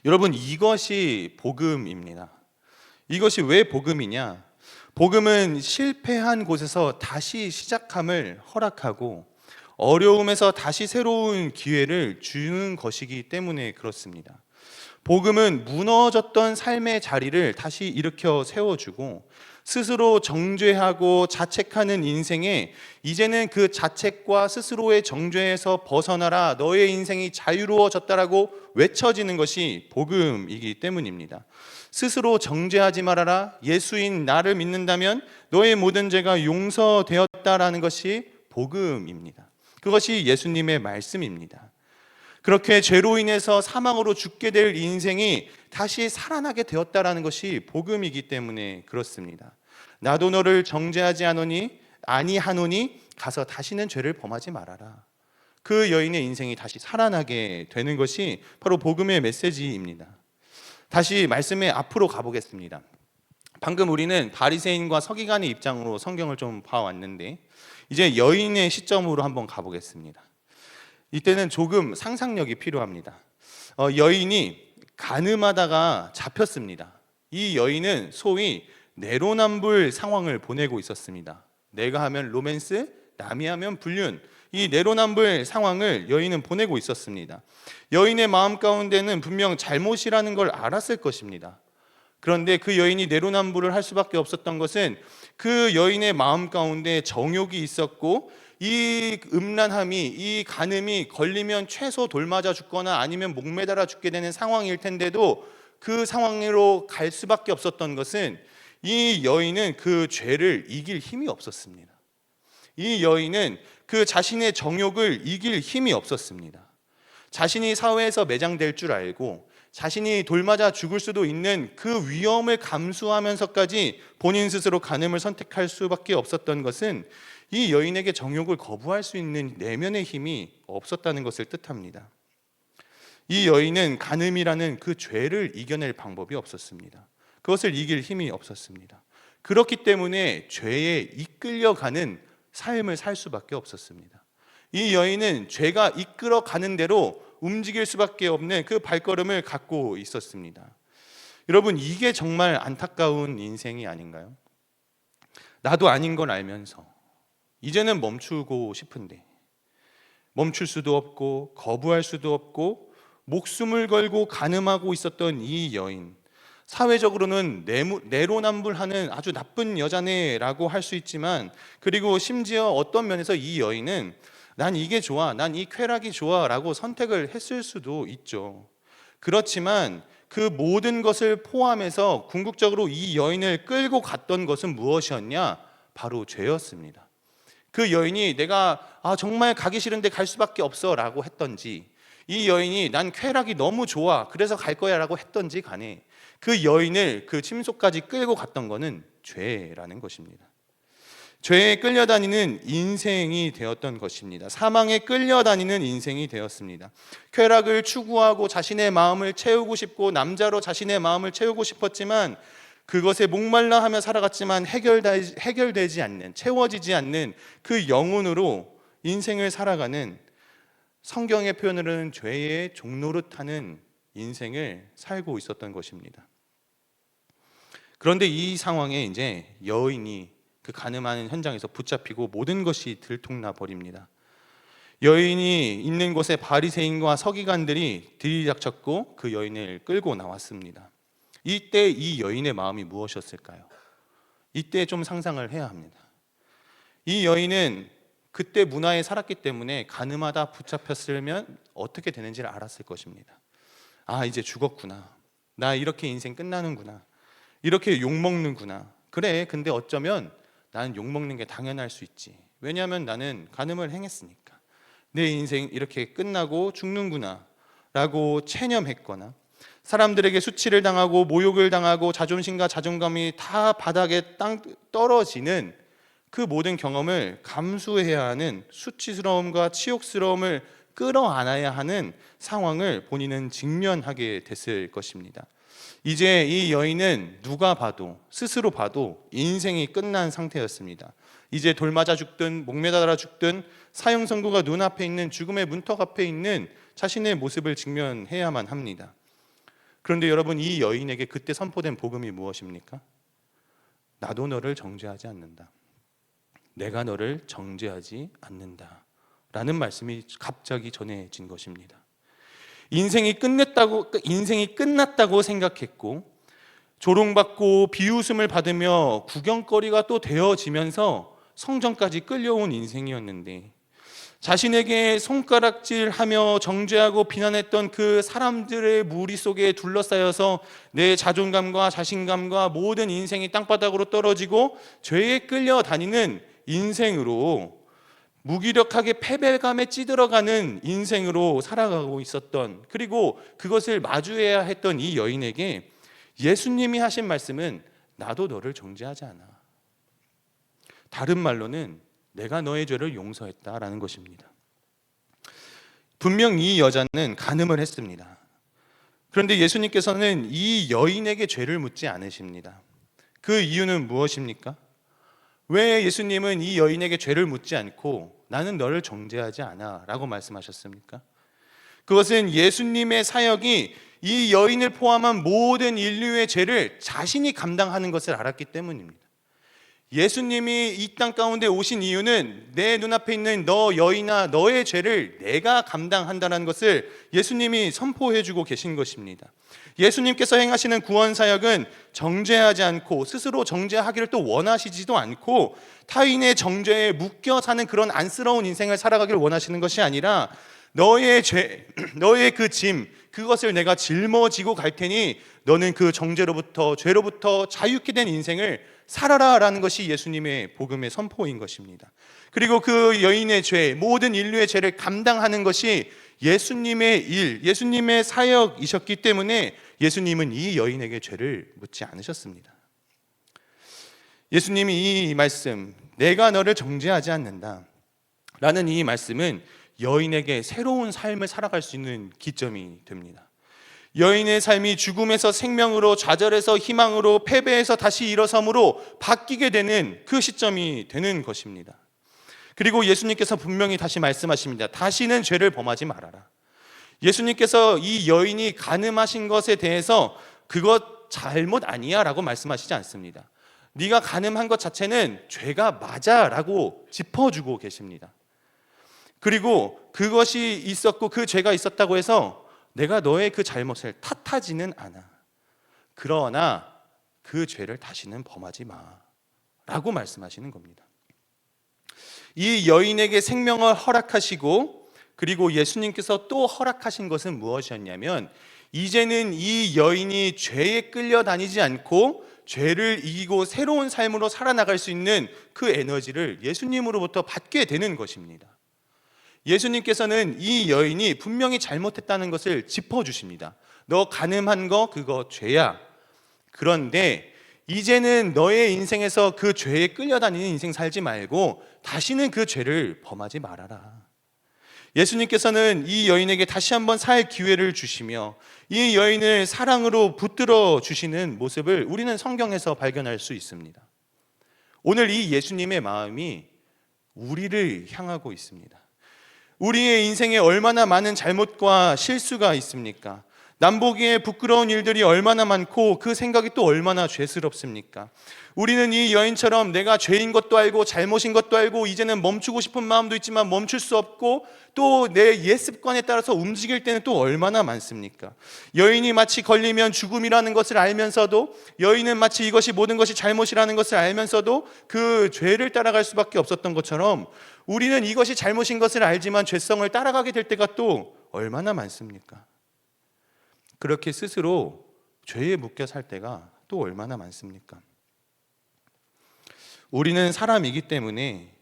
여러분, 이것이 복음입니다. 이것이 왜 복음이냐? 복음은 실패한 곳에서 다시 시작함을 허락하고 어려움에서 다시 새로운 기회를 주는 것이기 때문에 그렇습니다. 복음은 무너졌던 삶의 자리를 다시 일으켜 세워주고 스스로 정죄하고 자책하는 인생에 이제는 그 자책과 스스로의 정죄에서 벗어나라, 너의 인생이 자유로워졌다라고 외쳐지는 것이 복음이기 때문입니다. 스스로 정죄하지 말아라, 예수인 나를 믿는다면 너의 모든 죄가 용서되었다라는 것이 복음입니다. 그것이 예수님의 말씀입니다. 그렇게 죄로 인해서 사망으로 죽게 될 인생이 다시 살아나게 되었다라는 것이 복음이기 때문에 그렇습니다. 나도 너를 정죄하지 아니하노니 가서 다시는 죄를 범하지 말아라. 그 여인의 인생이 다시 살아나게 되는 것이 바로 복음의 메시지입니다. 다시 말씀의 앞으로 가보겠습니다. 방금 우리는 바리새인과 서기관의 입장으로 성경을 좀 봐왔는데 이제 여인의 시점으로 한번 가보겠습니다. 이때는 조금 상상력이 필요합니다. 여인이 간음하다가 잡혔습니다. 이 여인은 소위 내로남불 상황을 보내고 있었습니다. 내가 하면 로맨스, 남이 하면 불륜, 이 내로남불 상황을 여인은 보내고 있었습니다. 여인의 마음 가운데는 분명 잘못이라는 걸 알았을 것입니다. 그런데 그 여인이 내로남불을 할 수밖에 없었던 것은 그 여인의 마음 가운데 정욕이 있었고 이 음란함이, 이 간음이 걸리면 최소 돌맞아 죽거나 아니면 목매달아 죽게 되는 상황일 텐데도 그 상황으로 갈 수밖에 없었던 것은 이 여인은 그 죄를 이길 힘이 없었습니다. 이 여인은 그 자신의 정욕을 이길 힘이 없었습니다. 자신이 사회에서 매장될 줄 알고 자신이 돌맞아 죽을 수도 있는 그 위험을 감수하면서까지 본인 스스로 간음을 선택할 수밖에 없었던 것은 이 여인에게 정욕을 거부할 수 있는 내면의 힘이 없었다는 것을 뜻합니다. 이 여인은 간음이라는 그 죄를 이겨낼 방법이 없었습니다. 그것을 이길 힘이 없었습니다. 그렇기 때문에 죄에 이끌려가는 삶을 살 수밖에 없었습니다. 이 여인은 죄가 이끌어가는 대로 움직일 수밖에 없는 그 발걸음을 갖고 있었습니다. 여러분, 이게 정말 안타까운 인생이 아닌가요? 나도 아닌 걸 알면서 이제는 멈추고 싶은데 멈출 수도 없고 거부할 수도 없고 목숨을 걸고 간음하고 있었던 이 여인, 사회적으로는 내로남불하는 아주 나쁜 여자네라고 할 수 있지만, 그리고 심지어 어떤 면에서 이 여인은 난 이게 좋아, 난 이 쾌락이 좋아 라고 선택을 했을 수도 있죠. 그렇지만 그 모든 것을 포함해서 궁극적으로 이 여인을 끌고 갔던 것은 무엇이었냐? 바로 죄였습니다. 그 여인이 내가 정말 가기 싫은데 갈 수밖에 없어 라고 했던지, 이 여인이 난 쾌락이 너무 좋아 그래서 갈 거야 라고 했던지 간에 그 여인을 그 침소까지 끌고 갔던 것은 죄라는 것입니다. 죄에 끌려다니는 인생이 되었던 것입니다. 사망에 끌려다니는 인생이 되었습니다. 쾌락을 추구하고 자신의 마음을 채우고 싶고 남자로 자신의 마음을 채우고 싶었지만 그것에 목말라 하며 살아갔지만 해결되지 않는, 채워지지 않는 그 영혼으로 인생을 살아가는, 성경의 표현으로는 죄의 종노릇하는 인생을 살고 있었던 것입니다. 그런데 이 상황에 이제 여인이 그 간음하는 현장에서 붙잡히고 모든 것이 들통나 버립니다. 여인이 있는 곳에 바리새인과 서기관들이 들이닥쳤고 그 여인을 끌고 나왔습니다. 이때 이 여인의 마음이 무엇이었을까요? 이때 좀 상상을 해야 합니다. 이 여인은 그때 문화에 살았기 때문에 간음하다 붙잡혔으면 어떻게 되는지를 알았을 것입니다. 이제 죽었구나. 나 이렇게 인생 끝나는구나. 이렇게 욕먹는구나. 그래, 근데 어쩌면 나는 욕먹는 게 당연할 수 있지. 왜냐하면 나는 간음을 행했으니까. 내 인생 이렇게 끝나고 죽는구나 라고 체념했거나, 사람들에게 수치를 당하고 모욕을 당하고 자존심과 자존감이 다 바닥에 떨어지는 그 모든 경험을 감수해야 하는 수치스러움과 치욕스러움을 끌어안아야 하는 상황을 본인은 직면하게 됐을 것입니다. 이제 이 여인은 누가 봐도, 스스로 봐도 인생이 끝난 상태였습니다. 이제 돌맞아 죽든 목매달아 죽든 사형 선고가 눈앞에 있는, 죽음의 문턱 앞에 있는 자신의 모습을 직면해야만 합니다. 그런데 여러분, 이 여인에게 그때 선포된 복음이 무엇입니까? 나도 너를 정죄하지 않는다. 내가 너를 정죄하지 않는다. 라는 말씀이 갑자기 전해진 것입니다. 인생이 끝났다고 생각했고, 조롱받고 비웃음을 받으며 구경거리가 또 되어지면서 성전까지 끌려온 인생이었는데, 자신에게 손가락질하며 정죄하고 비난했던 그 사람들의 무리 속에 둘러싸여서 내 자존감과 자신감과 모든 인생이 땅바닥으로 떨어지고 죄에 끌려다니는 인생으로, 무기력하게 패배감에 찌들어가는 인생으로 살아가고 있었던, 그리고 그것을 마주해야 했던 이 여인에게 예수님이 하신 말씀은 나도 너를 정죄하지 않아. 다른 말로는 내가 너의 죄를 용서했다라는 것입니다. 분명 이 여자는 간음을 했습니다. 그런데 예수님께서는 이 여인에게 죄를 묻지 않으십니다. 그 이유는 무엇입니까? 왜 예수님은 이 여인에게 죄를 묻지 않고 나는 너를 정죄하지 않아 라고 말씀하셨습니까? 그것은 예수님의 사역이 이 여인을 포함한 모든 인류의 죄를 자신이 감당하는 것을 알았기 때문입니다. 예수님이 이 땅 가운데 오신 이유는 내 눈앞에 있는 너 여인아, 너의 죄를 내가 감당한다는 것을 예수님이 선포해주고 계신 것입니다. 예수님께서 행하시는 구원 사역은 정죄하지 않고 스스로 정죄하기를 또 원하시지도 않고 타인의 정죄에 묶여 사는 그런 안쓰러운 인생을 살아가기를 원하시는 것이 아니라 너의 죄, 너의 그 짐, 그것을 내가 짊어지고 갈 테니 너는 그 정죄로부터, 죄로부터 자유케 된 인생을 살아라라는 것이 예수님의 복음의 선포인 것입니다. 그리고 그 여인의 죄, 모든 인류의 죄를 감당하는 것이 예수님의 일, 예수님의 사역이셨기 때문에 예수님은 이 여인에게 죄를 묻지 않으셨습니다. 예수님이 이 말씀, 내가 너를 정죄하지 않는다 라는 이 말씀은 여인에게 새로운 삶을 살아갈 수 있는 기점이 됩니다. 여인의 삶이 죽음에서 생명으로, 좌절에서 희망으로, 패배에서 다시 일어섬으로 바뀌게 되는 그 시점이 되는 것입니다. 그리고 예수님께서 분명히 다시 말씀하십니다. 다시는 죄를 범하지 말아라. 예수님께서 이 여인이 간음하신 것에 대해서 그것 잘못 아니야 라고 말씀하시지 않습니다. 네가 간음한 것 자체는 죄가 맞아 라고 짚어주고 계십니다. 그리고 그것이 있었고 그 죄가 있었다고 해서 내가 너의 그 잘못을 탓하지는 않아. 그러나 그 죄를 다시는 범하지 마 라고 말씀하시는 겁니다. 이 여인에게 생명을 허락하시고, 그리고 예수님께서 또 허락하신 것은 무엇이었냐면, 이제는 이 여인이 죄에 끌려다니지 않고 죄를 이기고 새로운 삶으로 살아나갈 수 있는 그 에너지를 예수님으로부터 받게 되는 것입니다. 예수님께서는 이 여인이 분명히 잘못했다는 것을 짚어주십니다. 너 간음한 거 그거 죄야. 그런데 이제는 너의 인생에서 그 죄에 끌려다니는 인생 살지 말고 다시는 그 죄를 범하지 말아라. 예수님께서는 이 여인에게 다시 한번 살 기회를 주시며 이 여인을 사랑으로 붙들어 주시는 모습을 우리는 성경에서 발견할 수 있습니다. 오늘 이 예수님의 마음이 우리를 향하고 있습니다. 우리의 인생에 얼마나 많은 잘못과 실수가 있습니까? 남보기에 부끄러운 일들이 얼마나 많고 그 생각이 또 얼마나 죄스럽습니까? 우리는 이 여인처럼 내가 죄인 것도 알고 잘못인 것도 알고 이제는 멈추고 싶은 마음도 있지만 멈출 수 없고 또 내 옛 습관에 따라서 움직일 때는 또 얼마나 많습니까? 여인이 마치 걸리면 죽음이라는 것을 알면서도, 여인은 마치 이것이 모든 것이 잘못이라는 것을 알면서도 그 죄를 따라갈 수밖에 없었던 것처럼 우리는 이것이 잘못인 것을 알지만 죄성을 따라가게 될 때가 또 얼마나 많습니까? 그렇게 스스로 죄에 묶여 살 때가 또 얼마나 많습니까? 우리는 사람이기 때문에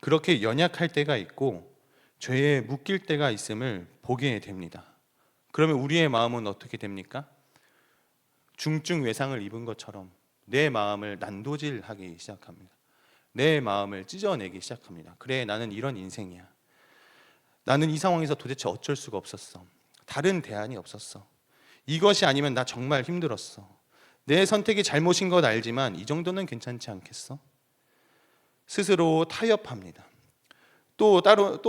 그렇게 연약할 때가 있고 죄에 묶일 때가 있음을 보게 됩니다. 그러면 우리의 마음은 어떻게 됩니까? 중증 외상을 입은 것처럼 내 마음을 난도질하기 시작합니다. 내 마음을 찢어내기 시작합니다. 그래, 나는 이런 인생이야. 나는 이 상황에서 도대체 어쩔 수가 없었어. 다른 대안이 없었어. 이것이 아니면 나 정말 힘들었어. 내 선택이 잘못인 것 알지만 이 정도는 괜찮지 않겠어? 스스로 타협합니다. 또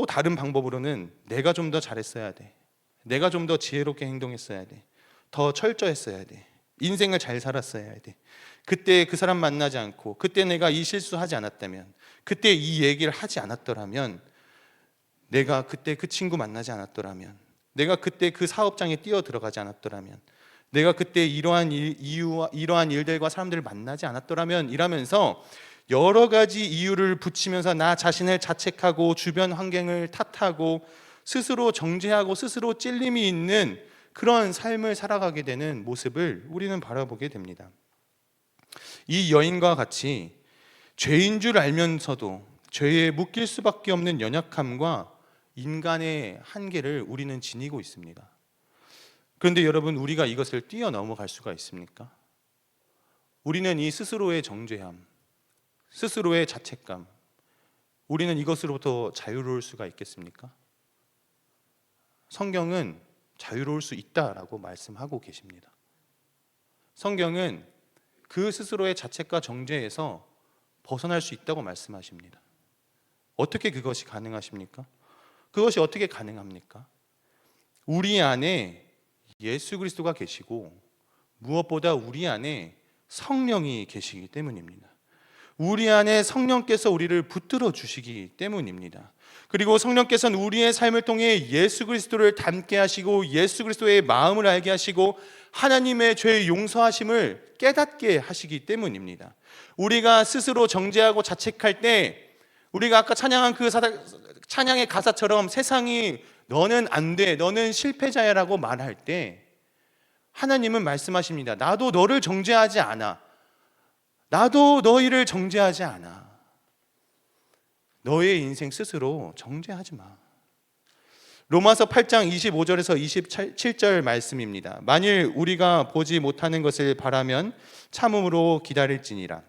다른 방법으로는 내가 좀 더 잘했어야 돼. 내가 좀 더 지혜롭게 행동했어야 돼. 더 철저했어야 돼. 인생을 잘 살았어야 돼. 그때 그 사람 만나지 않고, 그때 내가 이 실수하지 않았다면, 그때 이 얘기를 하지 않았더라면, 내가 그때 그 친구 만나지 않았더라면, 내가 그때 그 사업장에 뛰어 들어가지 않았더라면, 내가 그때 이러한 일들과 사람들을 만나지 않았더라면, 이라면서 여러 가지 이유를 붙이면서 나 자신을 자책하고 주변 환경을 탓하고 스스로 정죄하고 스스로 찔림이 있는 그런 삶을 살아가게 되는 모습을 우리는 바라보게 됩니다. 이 여인과 같이 죄인 줄 알면서도 죄에 묶일 수밖에 없는 연약함과 인간의 한계를 우리는 지니고 있습니다. 그런데 여러분, 우리가 이것을 뛰어넘어갈 수가 있습니까? 우리는 이 스스로의 정죄함, 스스로의 자책감, 우리는 이것으로부터 자유로울 수가 있겠습니까? 성경은 자유로울 수 있다라고 말씀하고 계십니다. 성경은 그 스스로의 자책과 정죄에서 벗어날 수 있다고 말씀하십니다. 어떻게 그것이 가능하십니까? 그것이 어떻게 가능합니까? 우리 안에 예수 그리스도가 계시고 무엇보다 우리 안에 성령이 계시기 때문입니다. 우리 안에 성령께서 우리를 붙들어 주시기 때문입니다. 그리고 성령께서는 우리의 삶을 통해 예수 그리스도를 닮게 하시고 예수 그리스도의 마음을 알게 하시고 하나님의 죄의 용서하심을 깨닫게 하시기 때문입니다. 우리가 스스로 정죄하고 자책할 때, 우리가 아까 찬양한 그 찬양의 가사처럼 세상이 너는 안 돼, 너는 실패자야 라고 말할 때 하나님은 말씀하십니다. 나도 너를 정죄하지 않아. 나도 너희를 정죄하지 않아. 너의 인생 스스로 정죄하지 마. 로마서 8장 25절에서 27절 말씀입니다. 만일 우리가 보지 못하는 것을 바라면 참음으로 기다릴지니라.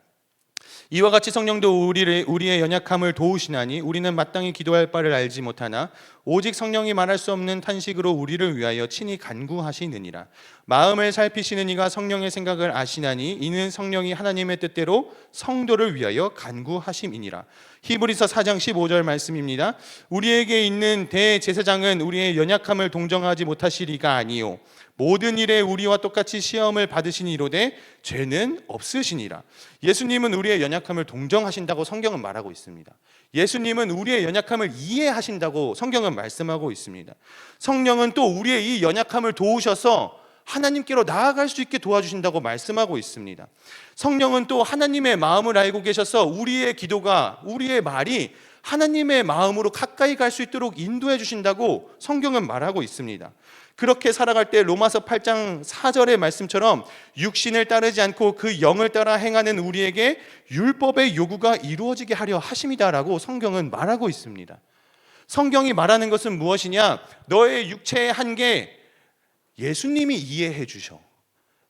이와 같이 성령도 우리의 연약함을 도우시나니 우리는 마땅히 기도할 바를 알지 못하나 오직 성령이 말할 수 없는 탄식으로 우리를 위하여 친히 간구하시느니라. 마음을 살피시는 이가 성령의 생각을 아시나니 이는 성령이 하나님의 뜻대로 성도를 위하여 간구하심이니라. 히브리서 4장 15절 말씀입니다. 우리에게 있는 대제사장은 우리의 연약함을 동정하지 못하시리가 아니요 모든 일에 우리와 똑같이 시험을 받으시니로되 죄는 없으시니라. 예수님은 우리의 연약함을 동정하신다고 성경은 말하고 있습니다. 예수님은 우리의 연약함을 이해하신다고 성경은 말씀하고 있습니다. 성령은 또 우리의 이 연약함을 도우셔서 하나님께로 나아갈 수 있게 도와주신다고 말씀하고 있습니다. 성령은 또 하나님의 마음을 알고 계셔서 우리의 기도가, 우리의 말이 하나님의 마음으로 가까이 갈 수 있도록 인도해 주신다고 성경은 말하고 있습니다. 그렇게 살아갈 때 로마서 8장 4절의 말씀처럼 육신을 따르지 않고 그 영을 따라 행하는 우리에게 율법의 요구가 이루어지게 하려 하심이다라고 성경은 말하고 있습니다. 성경이 말하는 것은 무엇이냐? 너의 육체의 한계 예수님이 이해해 주셔.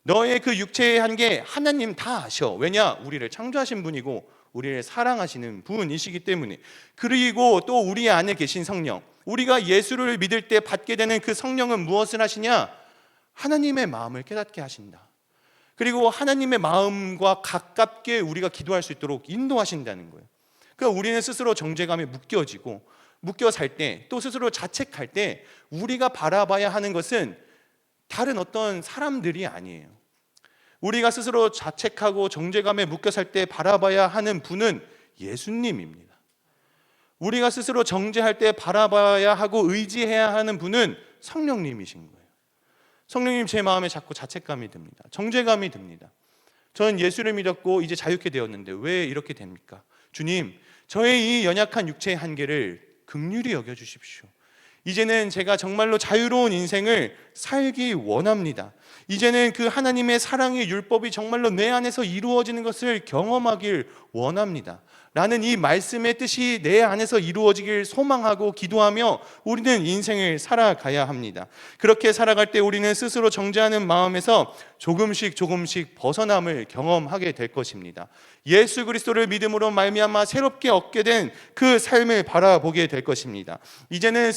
너의 그 육체의 한계 하나님 다 아셔. 왜냐? 우리를 창조하신 분이고 우리를 사랑하시는 분이시기 때문에. 그리고 또 우리 안에 계신 성령, 우리가 예수를 믿을 때 받게 되는 그 성령은 무엇을 하시냐? 하나님의 마음을 깨닫게 하신다. 그리고 하나님의 마음과 가깝게 우리가 기도할 수 있도록 인도하신다는 거예요. 그러니까 우리는 스스로 정죄감에 묶여 살 때, 또 스스로 자책할 때 우리가 바라봐야 하는 것은 다른 어떤 사람들이 아니에요. 우리가 스스로 자책하고 정죄감에 묶여 살 때 바라봐야 하는 분은 예수님입니다. 우리가 스스로 정죄할 때 바라봐야 하고 의지해야 하는 분은 성령님이신 거예요. 성령님, 제 마음에 자꾸 자책감이 듭니다. 정죄감이 듭니다. 저는 예수를 믿었고 이제 자유케 되었는데 왜 이렇게 됩니까? 주님, 저의 이 연약한 육체의 한계를 긍휼히 여겨주십시오. 이제는 제가 정말로 자유로운 인생을 살기 원합니다. 이제는 그 하나님의 사랑의 율법이 정말로 내 안에서 이루어지는 것을 경험하길 원합니다. 라는 이 말씀의 뜻이 내 안에서 이루어지길 소망하고 기도하며 우리는 인생을 살아가야 합니다. 그렇게 살아갈 때 우리는 스스로 정죄하는 마음에서 조금씩 벗어남을 경험하게 될 것입니다. 예수 그리스도를 믿음으로 말미암아 새롭게 얻게 된 그 삶을 바라보게 될 것입니다. 이제는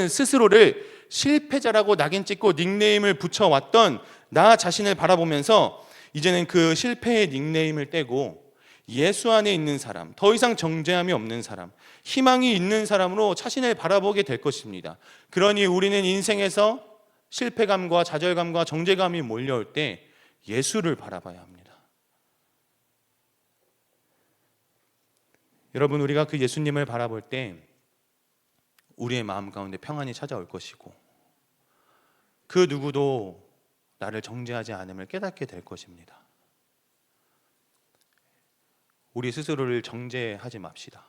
스스로를 실패자라고 낙인 찍고 닉네임을 붙여왔던 나 자신을 바라보면서 이제는 그 실패의 닉네임을 떼고 예수 안에 있는 사람, 더 이상 정죄함이 없는 사람, 희망이 있는 사람으로 자신을 바라보게 될 것입니다. 그러니 우리는 인생에서 실패감과 좌절감과 정죄감이 몰려올 때 예수를 바라봐야 합니다. 여러분, 우리가 그 예수님을 바라볼 때 우리의 마음 가운데 평안이 찾아올 것이고 그 누구도 나를 정죄하지 않음을 깨닫게 될 것입니다. 우리 스스로를 정죄하지 맙시다.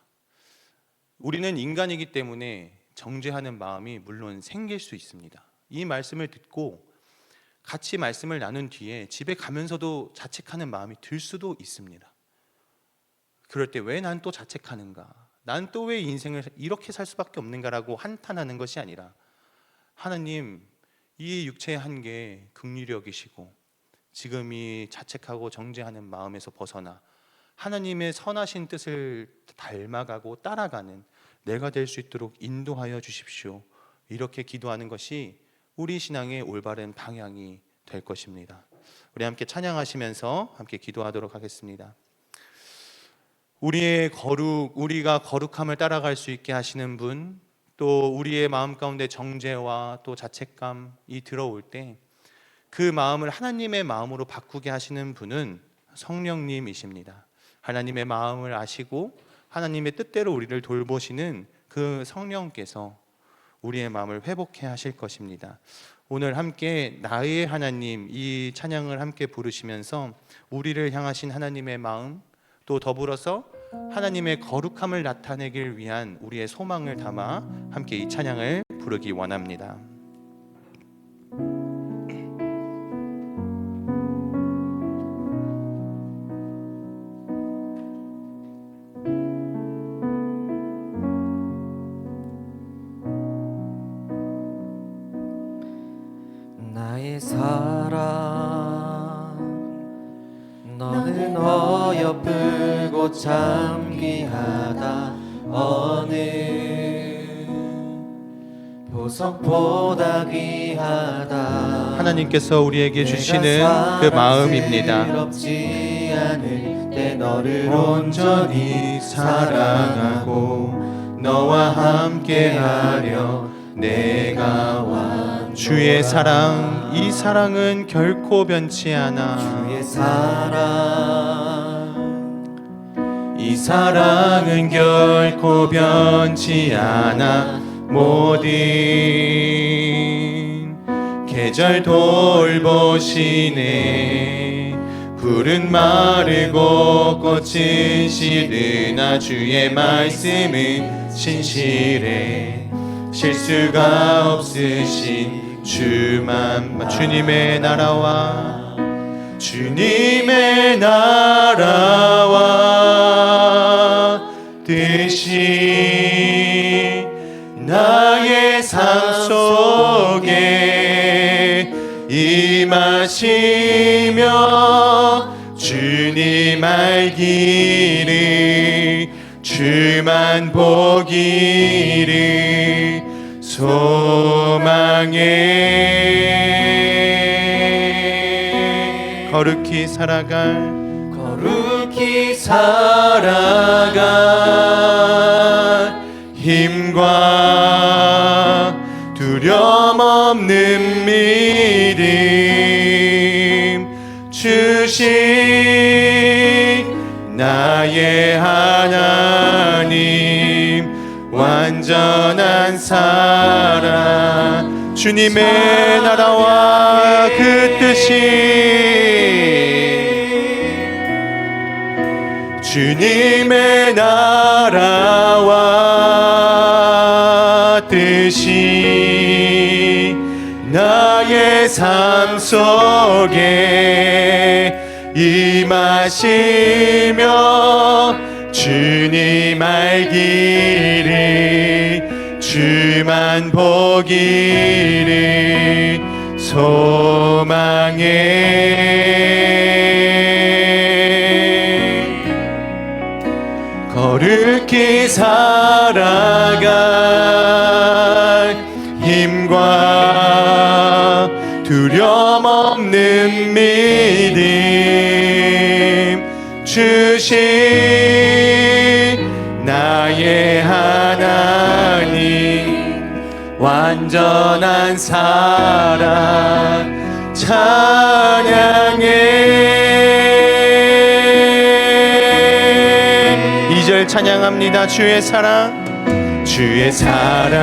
우리는 인간이기 때문에 정죄하는 마음이 물론 생길 수 있습니다. 이 말씀을 듣고 같이 말씀을 나눈 뒤에 집에 가면서도 자책하는 마음이 들 수도 있습니다. 그럴 때 왜 난 또 자책하는가? 난 또 왜 인생을 이렇게 살 수밖에 없는가라고 한탄하는 것이 아니라 하나님, 이 육체의 한계 긍휼히 여기시고 지금 이 자책하고 정죄하는 마음에서 벗어나 하나님의 선하신 뜻을 닮아가고 따라가는 내가 될 수 있도록 인도하여 주십시오. 이렇게 기도하는 것이 우리 신앙의 올바른 방향이 될 것입니다. 우리 함께 찬양하시면서 함께 기도하도록 하겠습니다. 우리가 거룩함을 따라갈 수 있게 하시는 분, 또 우리의 마음 가운데 정죄와 또 자책감이 들어올 때 그 마음을 하나님의 마음으로 바꾸게 하시는 분은 성령님이십니다. 하나님의 마음을 아시고 하나님의 뜻대로 우리를 돌보시는 그 성령께서 우리의 마음을 회복해 하실 것입니다. 오늘 함께 나의 하나님, 이 찬양을 함께 부르시면서 우리를 향하신 하나님의 마음, 또 더불어서 하나님의 거룩함을 나타내길 위한 우리의 소망을 담아 함께 이 찬양을 부르기 원합니다. 나의 사랑, 너는 어여쁘고 참귀하다. 어느 보석보다 귀하다. 하나님께서 우리에게 주시는 그 마음입니다. 부럽지 않을 때 너를 온전히 사랑하고 너와 함께하려 내가 왔노라. 주의 사랑, 이 사랑은 결코 변치 않아. 주의 사랑, 이 사랑은 결코 변치 않아. 모든 계절 돌보시네. 푸른 마르고 꽃은 시드나 주의 말씀은 신실해. 실수가 없으신 주만. 주님의 나라와 주님의 나라와 뜻이 나의 삶 속에 임하시며 주님 알기를 주만 보기를 소망해. 거룩히 살아갈 힘과 두려움 없는 믿음 주신 나의 하나님. 완전한 사랑, 주님의 나라와 그 뜻이 주님의 나라와 뜻이 나의 삶 속에 임하시며 주님 알기를 주만 보기를 소망해. 거룩히 살아갈 힘과 두려움 없는 믿음 주신 나의 하나님. 완전한 사랑 찬양해. 2절 찬양합니다. 주의 사랑, 주의 사랑,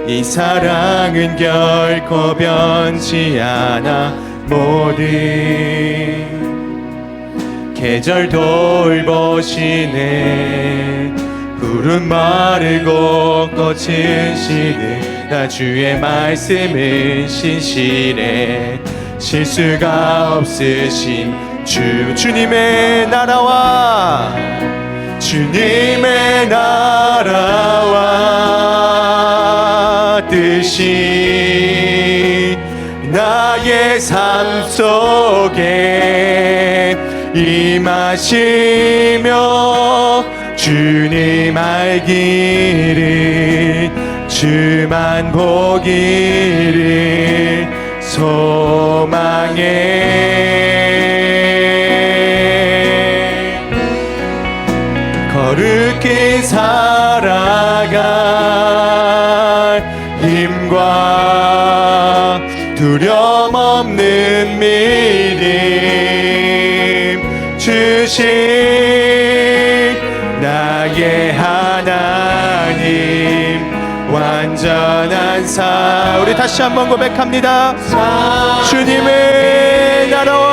이 사랑은 결코 변치 않아. 모든 계절 돌보시네. 푸른 마르고 꽃은 시들 나 주의 말씀은 신실해. 실수가 없으신 주님의 나라와 주님의 나라와 뜻이 나의 삶 속에 임하시며 주님 알기를 주만 보기를 소망해. 거룩히 살아갈 힘과 두려움 없는 믿음 주신 나의 하나님 완전한 사. 우리 다시 한번 고백합니다. 주님의 나라와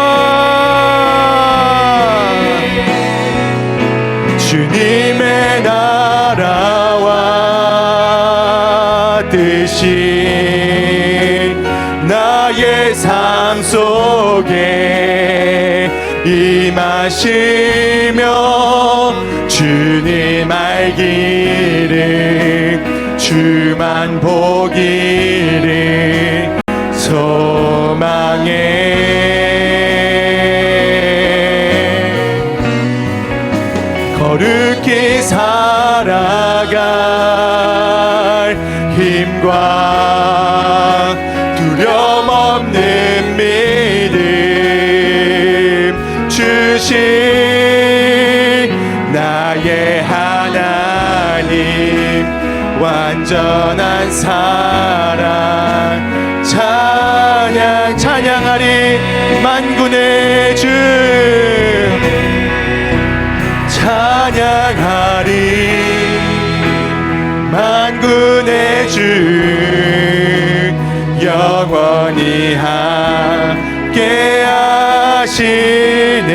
주님의 나라와 뜻이 나의 삶 속에 임하시며 주님 알기를 주만 보기를 소망해. 거룩히 살아갈 힘과 두려움 없는 믿음 주신 나의 하나님 완전한 사랑 찬양하리. 만군의 주 찬양하리. 만군의 주 영원히 함께 하시네.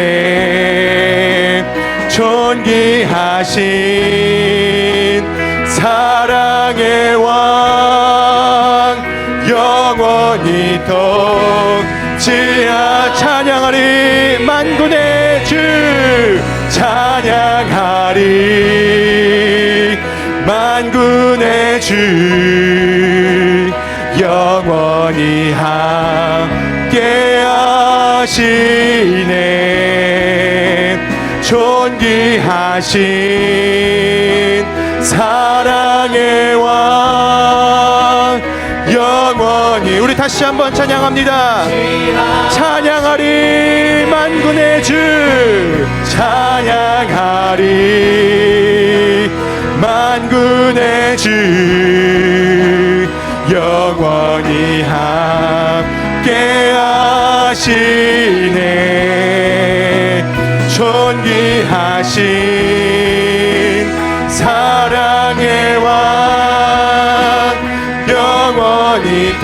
존귀하신 사랑의 왕 영원히 통치하. 찬양하리. 만군의 주 찬양하리. 만군의 주 영원히 함께 하시네. 존귀하신 사랑의 왕 영원히. 우리 다시 한번 찬양합니다. 찬양하리. 만군의 주 찬양하리. 만군의 주 영원히 함께 하시네. 존귀하신 사랑의 왕 영원히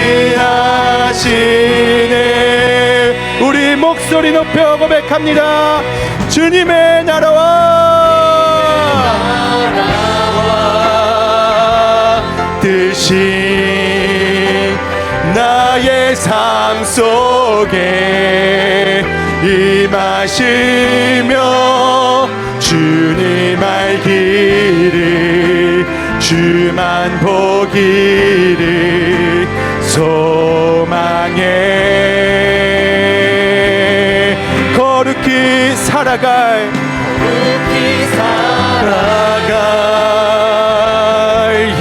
통치하시네. 우리 목소리 높여 고백합니다. 주님의 나라와 뜻이 나의 삶 속에 임하시며 주님 알기를 주만 보기를 소망해. 거룩히 살아갈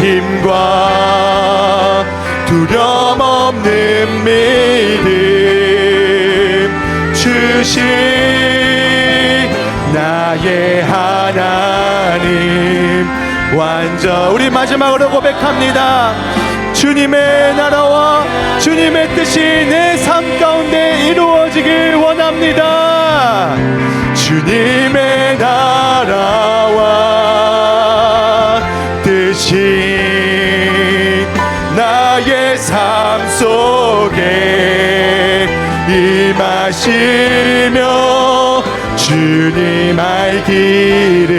힘과 두려움 없는 믿음 주신 나의 하나님 완전. 우리 마지막으로 고백합니다. 주님의 나라와 주님의 뜻이 내 삶 가운데 이루어지길 원합니다. 주님의 나라와 뜻이 나의 삶 속에 임하시며 주님 알기를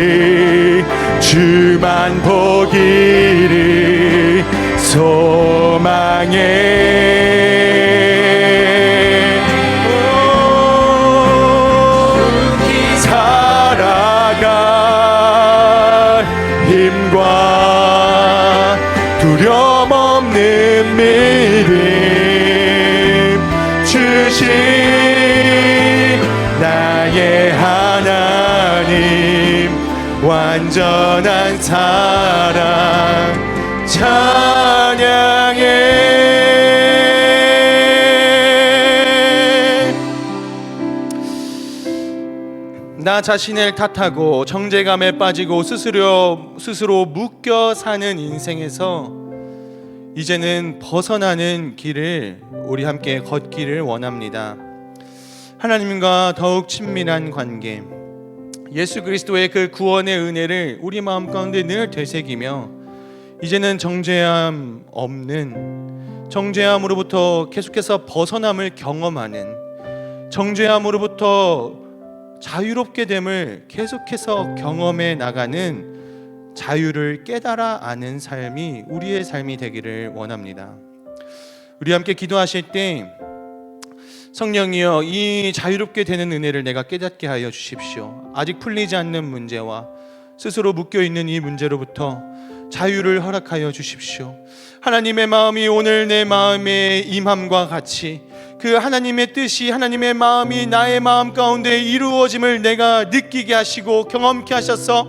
주만 보기를 소망해 살아갈 힘과 두려움 없는 믿음 주신 나의 하나님 완전한 사랑 찬양해. 나 자신을 탓하고 정죄감에 빠지고 스스로 묶여 사는 인생에서 이제는 벗어나는 길을 우리 함께 걷기를 원합니다. 하나님과 더욱 친밀한 관계, 예수 그리스도의 그 구원의 은혜를 우리 마음 가운데 늘 되새기며 이제는 정죄함 없는, 정죄함으로부터 계속해서 벗어남을 경험하는, 정죄함으로부터 자유롭게 됨을 계속해서 경험해 나가는 자유를 깨달아 아는 삶이 우리의 삶이 되기를 원합니다. 우리 함께 기도하실 때 성령이여 이 자유롭게 되는 은혜를 내가 깨닫게 하여 주십시오. 아직 풀리지 않는 문제와 스스로 묶여있는 이 문제로부터 자유를 허락하여 주십시오. 하나님의 마음이 오늘 내 마음에 임함과 같이 그 하나님의 뜻이, 하나님의 마음이 나의 마음 가운데 이루어짐을 내가 느끼게 하시고 경험케 하셔서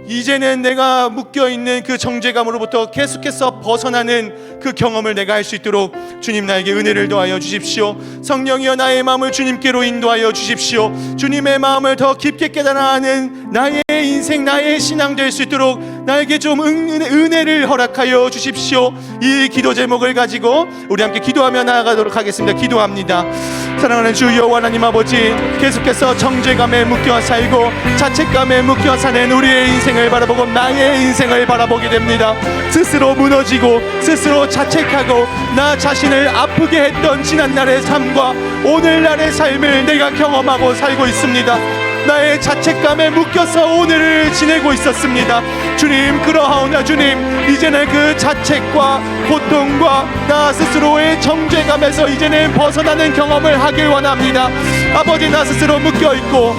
이제는 내가 묶여있는 그 정죄감으로부터 계속해서 벗어나는 그 경험을 내가 할 수 있도록 주님 나에게 은혜를 더하여 주십시오. 성령이여 나의 마음을 주님께로 인도하여 주십시오. 주님의 마음을 더 깊게 깨달아 아는 나의 인생, 나의 신앙 될 수 있도록 나에게 좀 은혜를 허락하여 주십시오. 이 기도 제목을 가지고 우리 함께 기도하며 나아가도록 하겠습니다. 기도합니다. 사랑하는 주 여호와 하나님 아버지, 계속해서 정죄감에 묶여 살고 자책감에 묶여 사는 우리의 인생을 바라보고 나의 인생을 바라보게 됩니다. 스스로 무너지고 스스로 자책하고 나 자신을 아프게 했던 지난날의 삶과 오늘날의 삶을 내가 경험하고 살고 있습니다. 나의 자책감에 묶여서 오늘을 지내고 있었습니다. 주님, 그러하오나 주님, 이제는 그 자책과 고통과 나 스스로의 정죄감에서 이제는 벗어나는 경험을 하길 원합니다. 아버지, 나 스스로 묶여있고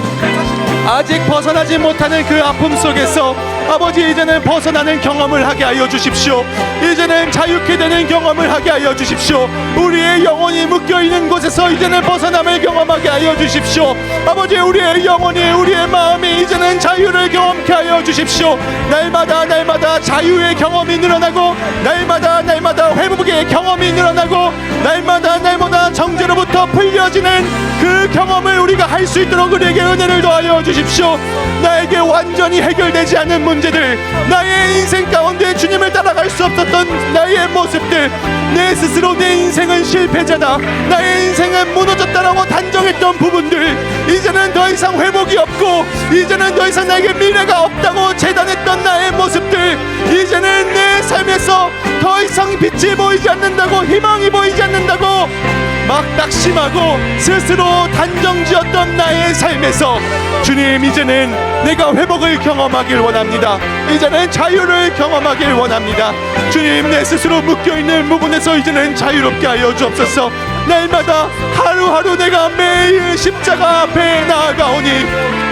아직 벗어나지 못하는 그 아픔 속에서 아버지 이제는 벗어나는 경험을 하게 하여 주십시오. 이제는 자유케 되는 경험을 하게 하여 주십시오. 우리의 영혼이 묶여있는 곳에서 이제는 벗어남을 경험하게 하여 주십시오. 아버지, 우리의 영혼이, 우리의 마음이 이제는 자유를 경험케 하여 주십시오. 날마다 자유의 경험이 늘어나고 날마다 회복의 경험이 늘어나고 날마다 정죄로부터 풀려지는 그 경험을 우리가 할 수 있도록 우리에게 은혜를 더하여 주십시오. 나에게 완전히 해결되지 않은 문제들, 나의 인생 가운데 주님을 따라갈 수 없었던 나의 모습들, 내 스스로 내 인생은 실패자다, 나의 인생은 무너졌다라고 단정했던 부분들, 이제는 더 이상 회복이 없고 이제는 더 이상 나에게 미래가 없다고 재단했던 나의 모습들, 이제는 내 삶에서 더 이상 빛이 보이지 않는다고, 희망이 보이지 않는다고 막 낙심하고 스스로 단정지었던 나의 삶에서 주님, 이제는 내가 회복을 경험하길 원합니다. 이제는 자유를 경험하길 원합니다. 주님, 내 스스로 묶여있는 부분에서 이제는 자유롭게 하여 주옵소서. 날마다 하루하루 내가 매일 십자가 앞에 나아가오니,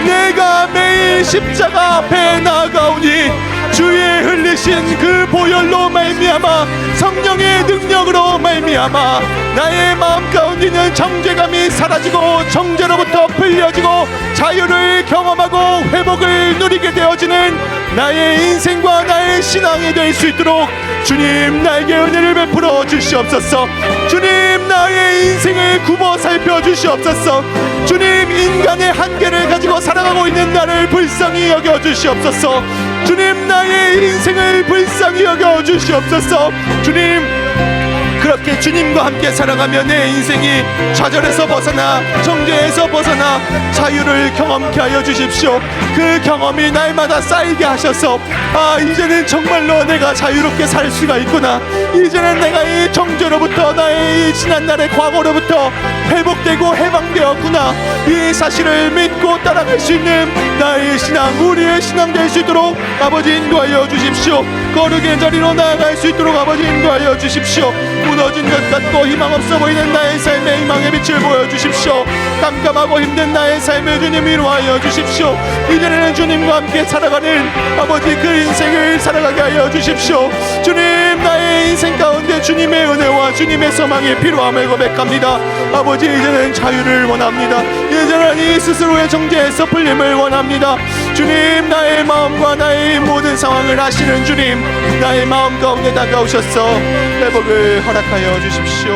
내가 매일 십자가 앞에 나아가오니 주의 흘리신 그 보혈로 말미암아, 성령의 능력으로 말미암아 나의 마음 가운데는 정죄감이 사라지고 정죄로부터 풀려지고 자유를 경험하고 회복을 누리게 되어지는 나의 인생과 나의 신앙이 될 수 있도록 주님, 나에게 은혜를 베풀어 주시옵소서. 주님, 나의 인생을 굽어 살펴 주시옵소서. 주님, 인간의 한계를 가지고 속에서 살아가고 있는 나를 불쌍히 여겨 주시옵소서. 주님, 나의 인생을 불쌍히 여겨 주시옵소서. 주님, 그렇게 주님과 함께 살아가며 내 인생이 좌절에서 벗어나 정죄에서 벗어나 자유를 경험케 하여 주십시오. 그 경험이 날마다 쌓이게 하셔서 이제는 정말로 내가 자유롭게 살 수가 있구나. 이제는 내가 이 정죄로부터, 나의 이 지난날의 과거로부터 회복되고 해방되었구나. 이 사실을 믿고 따라갈 수 있는 나의 신앙, 우리의 신앙 될 수 있도록 아버지 인도하여 주십시오. 거룩의 자리로 나아갈 수 있도록 아버지 인도하여 주십시오. 무너진 것 같고 희망 없어 보이는 나의 삶에 희망의 빛을 보여주십시오. 깜깜하고 힘든 나의 삶을 주님 위로하여 주십시오. 이제는 주님과 함께 살아가는 아버지 그 인생을 살아가게 하여 주십시오. 주님, 나의 인생 가운데 주님의 은혜와 주님의 소망이 필요함을 고백합니다. 아버지, 이제는 자유를 원합니다. 이제는 이 스스로의 정죄에서 풀림을 원합니다. 주님, 나의 마음과 나의 모든 상황을 아시는 주님, 나의 마음 가운데 다가오셔서 회복을 허락하여 주십시오.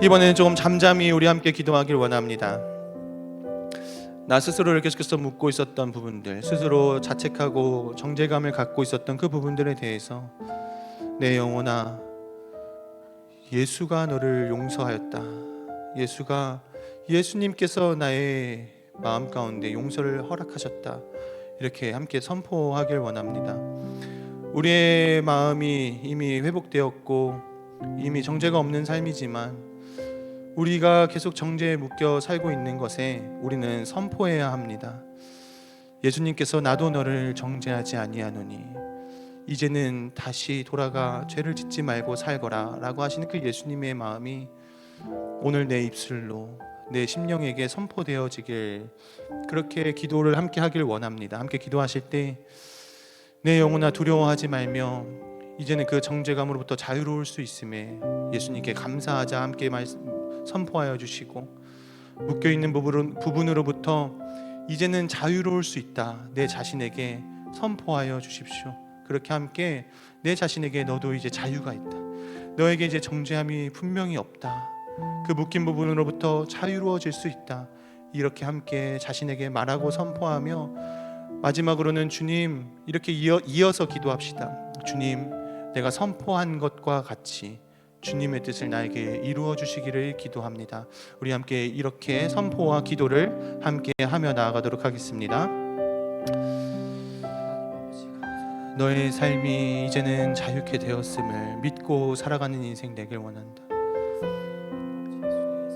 이번에는 조금 잠잠히 우리 함께 기도하길 원합니다. 나 스스로를 계속해서 묻고 있었던 부분들, 스스로 자책하고 정죄감을 갖고 있었던 그 부분들에 대해서 내 영혼아, 예수가 너를 용서하였다. 예수님께서 나의 마음 가운데 용서를 허락하셨다. 이렇게 함께 선포하길 원합니다. 우리의 마음이 이미 회복되었고 이미 정죄가 없는 삶이지만 우리가 계속 정죄에 묶여 살고 있는 것에 우리는 선포해야 합니다. 예수님께서 나도 너를 정죄하지 아니하노니 이제는 다시 돌아가 죄를 짓지 말고 살거라 라고 하시는 그 예수님의 마음이 오늘 내 입술로 내 심령에게 선포되어지길, 그렇게 기도를 함께 하길 원합니다. 함께 기도하실 때 내 영혼아 두려워하지 말며 이제는 그 정죄감으로부터 자유로울 수 있음에 예수님께 감사하자 함께 선포하여 주시고, 묶여있는 부분으로부터 이제는 자유로울 수 있다 내 자신에게 선포하여 주십시오. 그렇게 함께 내 자신에게 너도 이제 자유가 있다, 너에게 이제 정죄함이 분명히 없다, 그 묶인 부분으로부터 자유로워질 수 있다, 이렇게 함께 자신에게 말하고 선포하며 마지막으로는 주님, 이렇게 이어서 기도합시다. 주님, 내가 선포한 것과 같이 주님의 뜻을 나에게 이루어 주시기를 기도합니다. 우리 함께 이렇게 선포와 기도를 함께 하며 나아가도록 하겠습니다. 너의 삶이 이제는 자유케 되었음을 믿고 살아가는 인생 되길 원한다.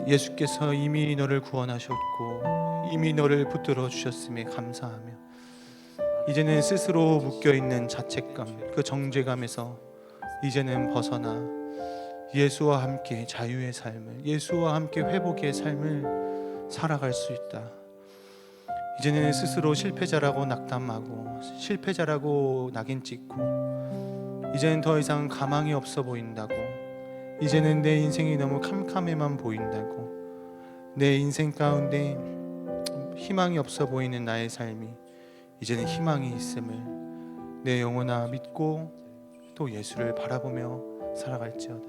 예수께서 이미 너를 구원하셨고 이미 너를 붙들어 주셨음에 감사하며 이제는 스스로 묶여있는 자책감, 그 정죄감에서 이제는 벗어나 예수와 함께 자유의 삶을, 예수와 함께 회복의 삶을 살아갈 수 있다. 이제는 스스로 실패자라고 낙담하고 실패자라고 낙인 찍고 이제는 더 이상 가망이 없어 보인다고, 이제는 내 인생이 너무 캄캄해만 보인다고, 내 인생 가운데 희망이 없어 보이는 나의 삶이 이제는 희망이 있음을 내 영혼아 믿고 또 예수를 바라보며 살아갈지어다.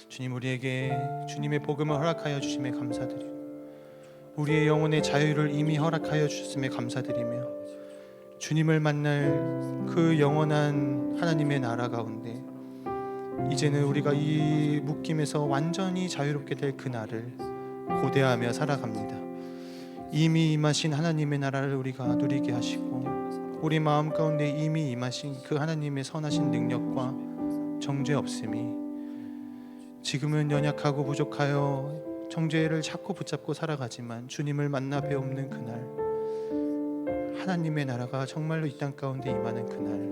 주님, 우리에게 주님의 복음을 허락하여 주심에 감사드리고 우리의 영혼의 자유를 이미 허락하여 주셨음에 감사드리며 주님을 만날 그 영원한 하나님의 나라 가운데 이제는 우리가 이 묶임에서 완전히 자유롭게 될 그날을 고대하며 살아갑니다. 이미 임하신 하나님의 나라를 우리가 누리게 하시고 우리 마음 가운데 이미 임하신 그 하나님의 선하신 능력과 정죄 없음이 지금은 연약하고 부족하여 정죄를 자꾸 붙잡고 살아가지만 주님을 만나 배우는 그날, 하나님의 나라가 정말로 이 땅 가운데 임하는 그날,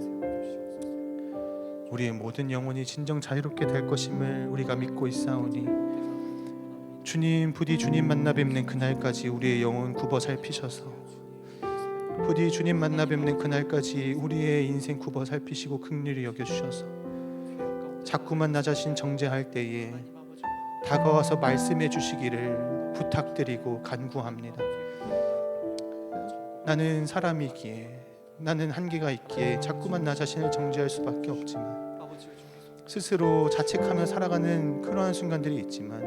우리의 모든 영혼이 진정 자유롭게 될 것임을 우리가 믿고 있사오니 주님, 부디 주님 만나 뵙는 그날까지 우리의 영혼 굽어 살피셔서, 부디 주님 만나 뵙는 그날까지 우리의 인생 굽어 살피시고 긍휼히 여겨주셔서 자꾸만 나 자신 정죄할 때에 다가와서 말씀해 주시기를 부탁드리고 간구합니다. 나는 사람이기에, 나는 한계가 있기에 자꾸만 나 자신을 정죄할 수밖에 없지만, 스스로 자책하며 살아가는 그러한 순간들이 있지만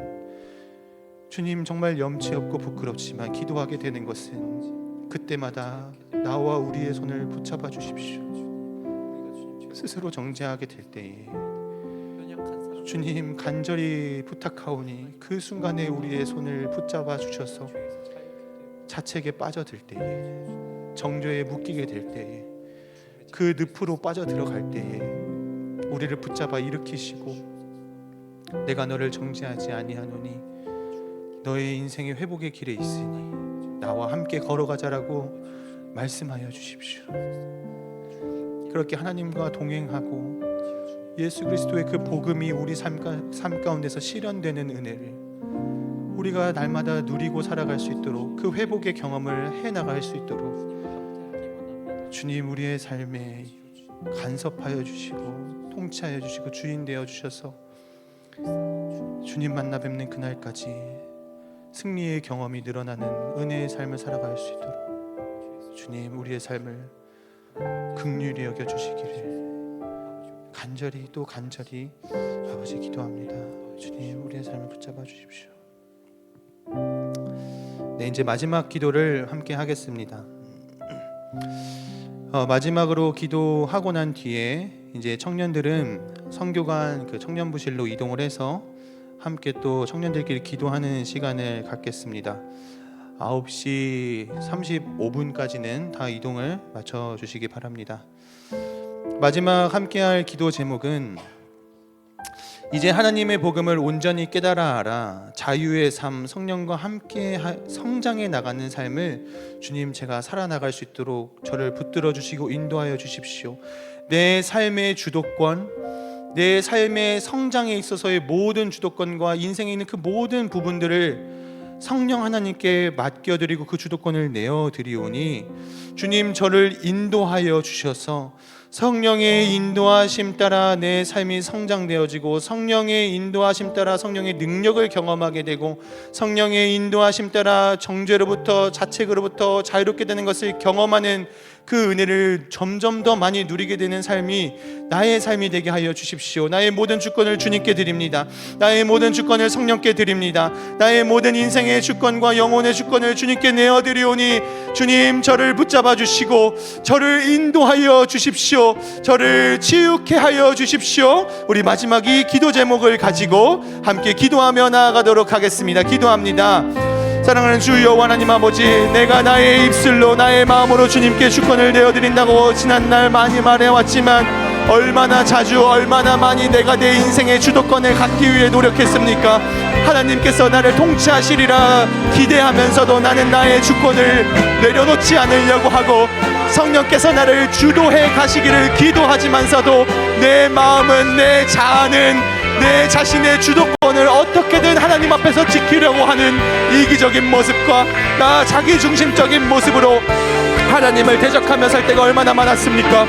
주님, 정말 염치 없고 부끄럽지만 기도하게 되는 것은 그때마다 나와 우리의 손을 붙잡아 주십시오. 스스로 정죄하게 될 때에 주님, 간절히 부탁하오니 그 순간에 우리의 손을 붙잡아 주셔서 자책에 빠져들 때에, 정죄에 묶이게 될 때에, 그 늪으로 빠져 들어갈 때에 우리를 붙잡아 일으키시고 내가 너를 정죄하지 아니하노니 너의 인생의 회복의 길에 있으니 나와 함께 걸어가자라고 말씀하여 주십시오. 그렇게 하나님과 동행하고 예수 그리스도의 그 복음이 우리 삶 가운데서 실현되는 은혜를 우리가 날마다 누리고 살아갈 수 있도록, 그 회복의 경험을 해나갈 수 있도록 주님, 우리의 삶에 간섭하여 주시고 통치하여 주시고 주인 되어 주셔서 주님 만나 뵙는 그날까지 승리의 경험이 늘어나는 은혜의 삶을 살아갈 수 있도록 주님, 우리의 삶을 긍휼히 여겨 주시기를 간절히 또 간절히 아버지 기도합니다. 주님, 우리의 삶을 붙잡아 주십시오. 네, 이제 마지막 기도를 함께 하겠습니다. 마지막으로 기도하고 난 뒤에 이제 청년들은 성교관 그 청년부실로 이동을 해서 함께 또 청년들끼리 기도하는 시간을 갖겠습니다. 9시 35분까지는 다 이동을 마쳐 주시기 바랍니다. 마지막 함께할 기도 제목은 이제 하나님의 복음을 온전히 깨달아 알아 자유의 삶, 성령과 함께 성장해 나가는 삶을 주님, 제가 살아나갈 수 있도록 저를 붙들어 주시고 인도하여 주십시오. 내 삶의 주도권, 내 삶의 성장에 있어서의 모든 주도권과 인생에 있는 그 모든 부분들을 성령 하나님께 맡겨드리고 그 주도권을 내어드리오니 주님, 저를 인도하여 주셔서 성령의 인도하심 따라 내 삶이 성장되어지고 성령의 인도하심 따라 성령의 능력을 경험하게 되고 성령의 인도하심 따라 정죄로부터 자책으로부터 자유롭게 되는 것을 경험하는 그 은혜를 점점 더 많이 누리게 되는 삶이 나의 삶이 되게 하여 주십시오. 나의 모든 주권을 주님께 드립니다. 나의 모든 주권을 성령께 드립니다. 나의 모든 인생의 주권과 영혼의 주권을 주님께 내어드리오니 주님, 저를 붙잡아 주시고 저를 인도하여 주십시오. 저를 치유케 하여 주십시오. 우리 마지막 이 기도 제목을 가지고 함께 기도하며 나아가도록 하겠습니다. 기도합니다. 사랑하는 주 여호와 하나님 아버지, 내가 나의 입술로 나의 마음으로 주님께 주권을 내어드린다고 지난날 많이 말해왔지만 얼마나 자주 얼마나 많이 내가 내 인생의 주도권을 갖기 위해 노력했습니까? 하나님께서 나를 통치하시리라 기대하면서도 나는 나의 주권을 내려놓지 않으려고 하고 성령께서 나를 주도해 가시기를 기도하지만서도 내 마음은, 내 자아는 내 자신의 주도권을 어떻게든 하나님 앞에서 지키려고 하는 이기적인 모습과 나 자기중심적인 모습으로 하나님을 대적하며 살 때가 얼마나 많았습니까?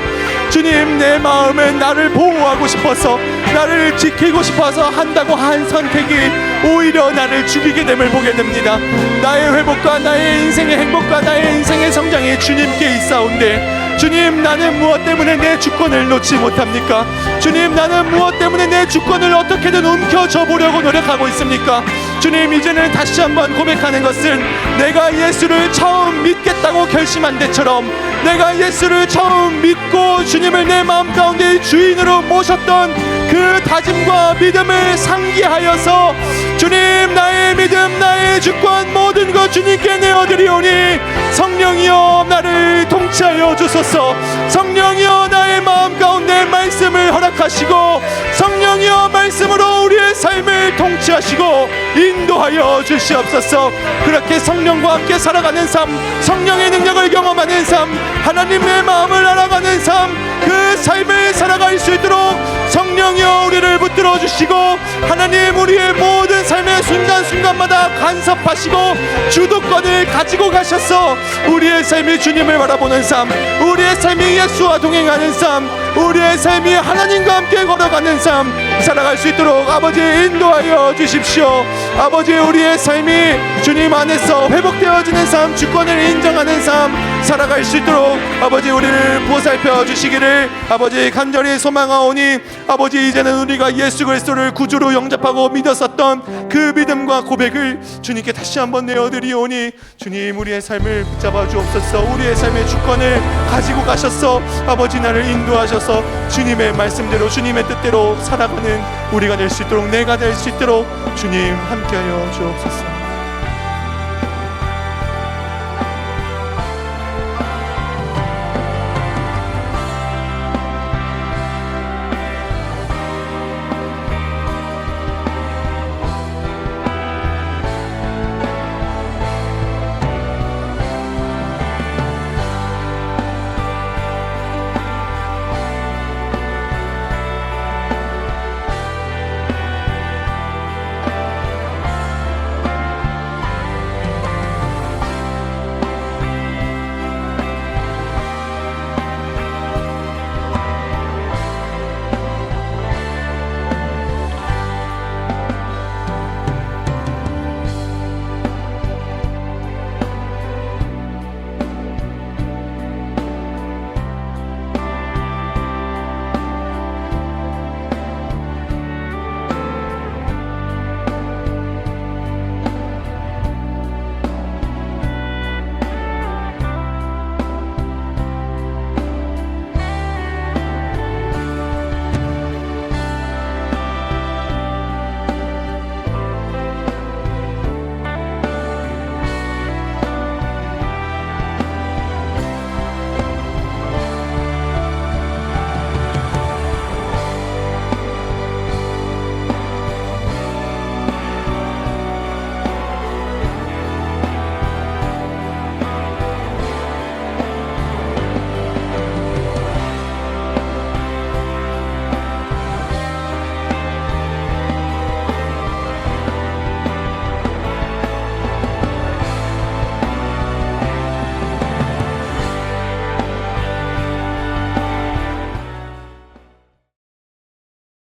주님, 내 마음은 나를 보호하고 싶어서, 나를 지키고 싶어서 한다고 한 선택이 오히려 나를 죽이게 됨을 보게 됩니다. 나의 회복과 나의 인생의 행복과 나의 인생의 성장이 주님께 있사온데 주님, 나는 무엇 때문에 내 주권을 놓지 못합니까? 주님, 나는 무엇 때문에 내 주권을 어떻게든 움켜쥐어 보려고 노력하고 있습니까? 주님, 이제는 다시 한번 고백하는 것은 내가 예수를 처음 믿겠다고 결심한 때처럼 내가 예수를 처음 믿고 주님을 내 마음 가운데 주인으로 모셨던 그 다짐과 믿음을 상기하여서 주님, 나의 믿음, 나의 주권 모든 것 주님께 내어드리오니 성령이여 나를 통치하여 주소서. 성령이여 나의 마음 가운데 말씀을 허락하시고 성령이여 말씀으로 우리의 삶을 통치하시고 인도하여 주시옵소서. 그렇게 성령과 함께 살아가는 삶, 성령의 능력을 경험하는 삶, 하나님의 마음을 알아가는 삶, 그 삶을 살아갈 수 있도록 성령이여 우리를 붙들어 주시고 하나님, 우리의 모든 삶의 순간순간마다 간섭하시고 주도권을 가지고 가셔서 우리의 삶이 주님을 바라보는 삶, 우리의 삶이 예수와 동행하는 삶, 우리의 삶이 하나님과 함께 걸어가는 삶 살아갈 수 있도록 아버지 인도하여 주십시오. 아버지, 우리의 삶이 주님 안에서 회복되어지는 삶, 주권을 인정하는 삶 살아갈 수 있도록 아버지 우리를 보살펴 주시기를 아버지 간절히 소망하오니 아버지, 이제는 우리가 예수 그리스도를 구주로 영접하고 믿었었던 그 믿음과 고백을 삶을 주님께 다시 한번 내어드리오니 주님 우리의 삶을 붙잡아 주옵소서. 우리의 삶의 주권을 가지고 가셔서 아버지 나를 인도하셔서 주님의 말씀대로 주님의 뜻대로 살아가는 우리가 될 수 있도록, 내가 될 수 있도록 주님 함께하여 주옵소서.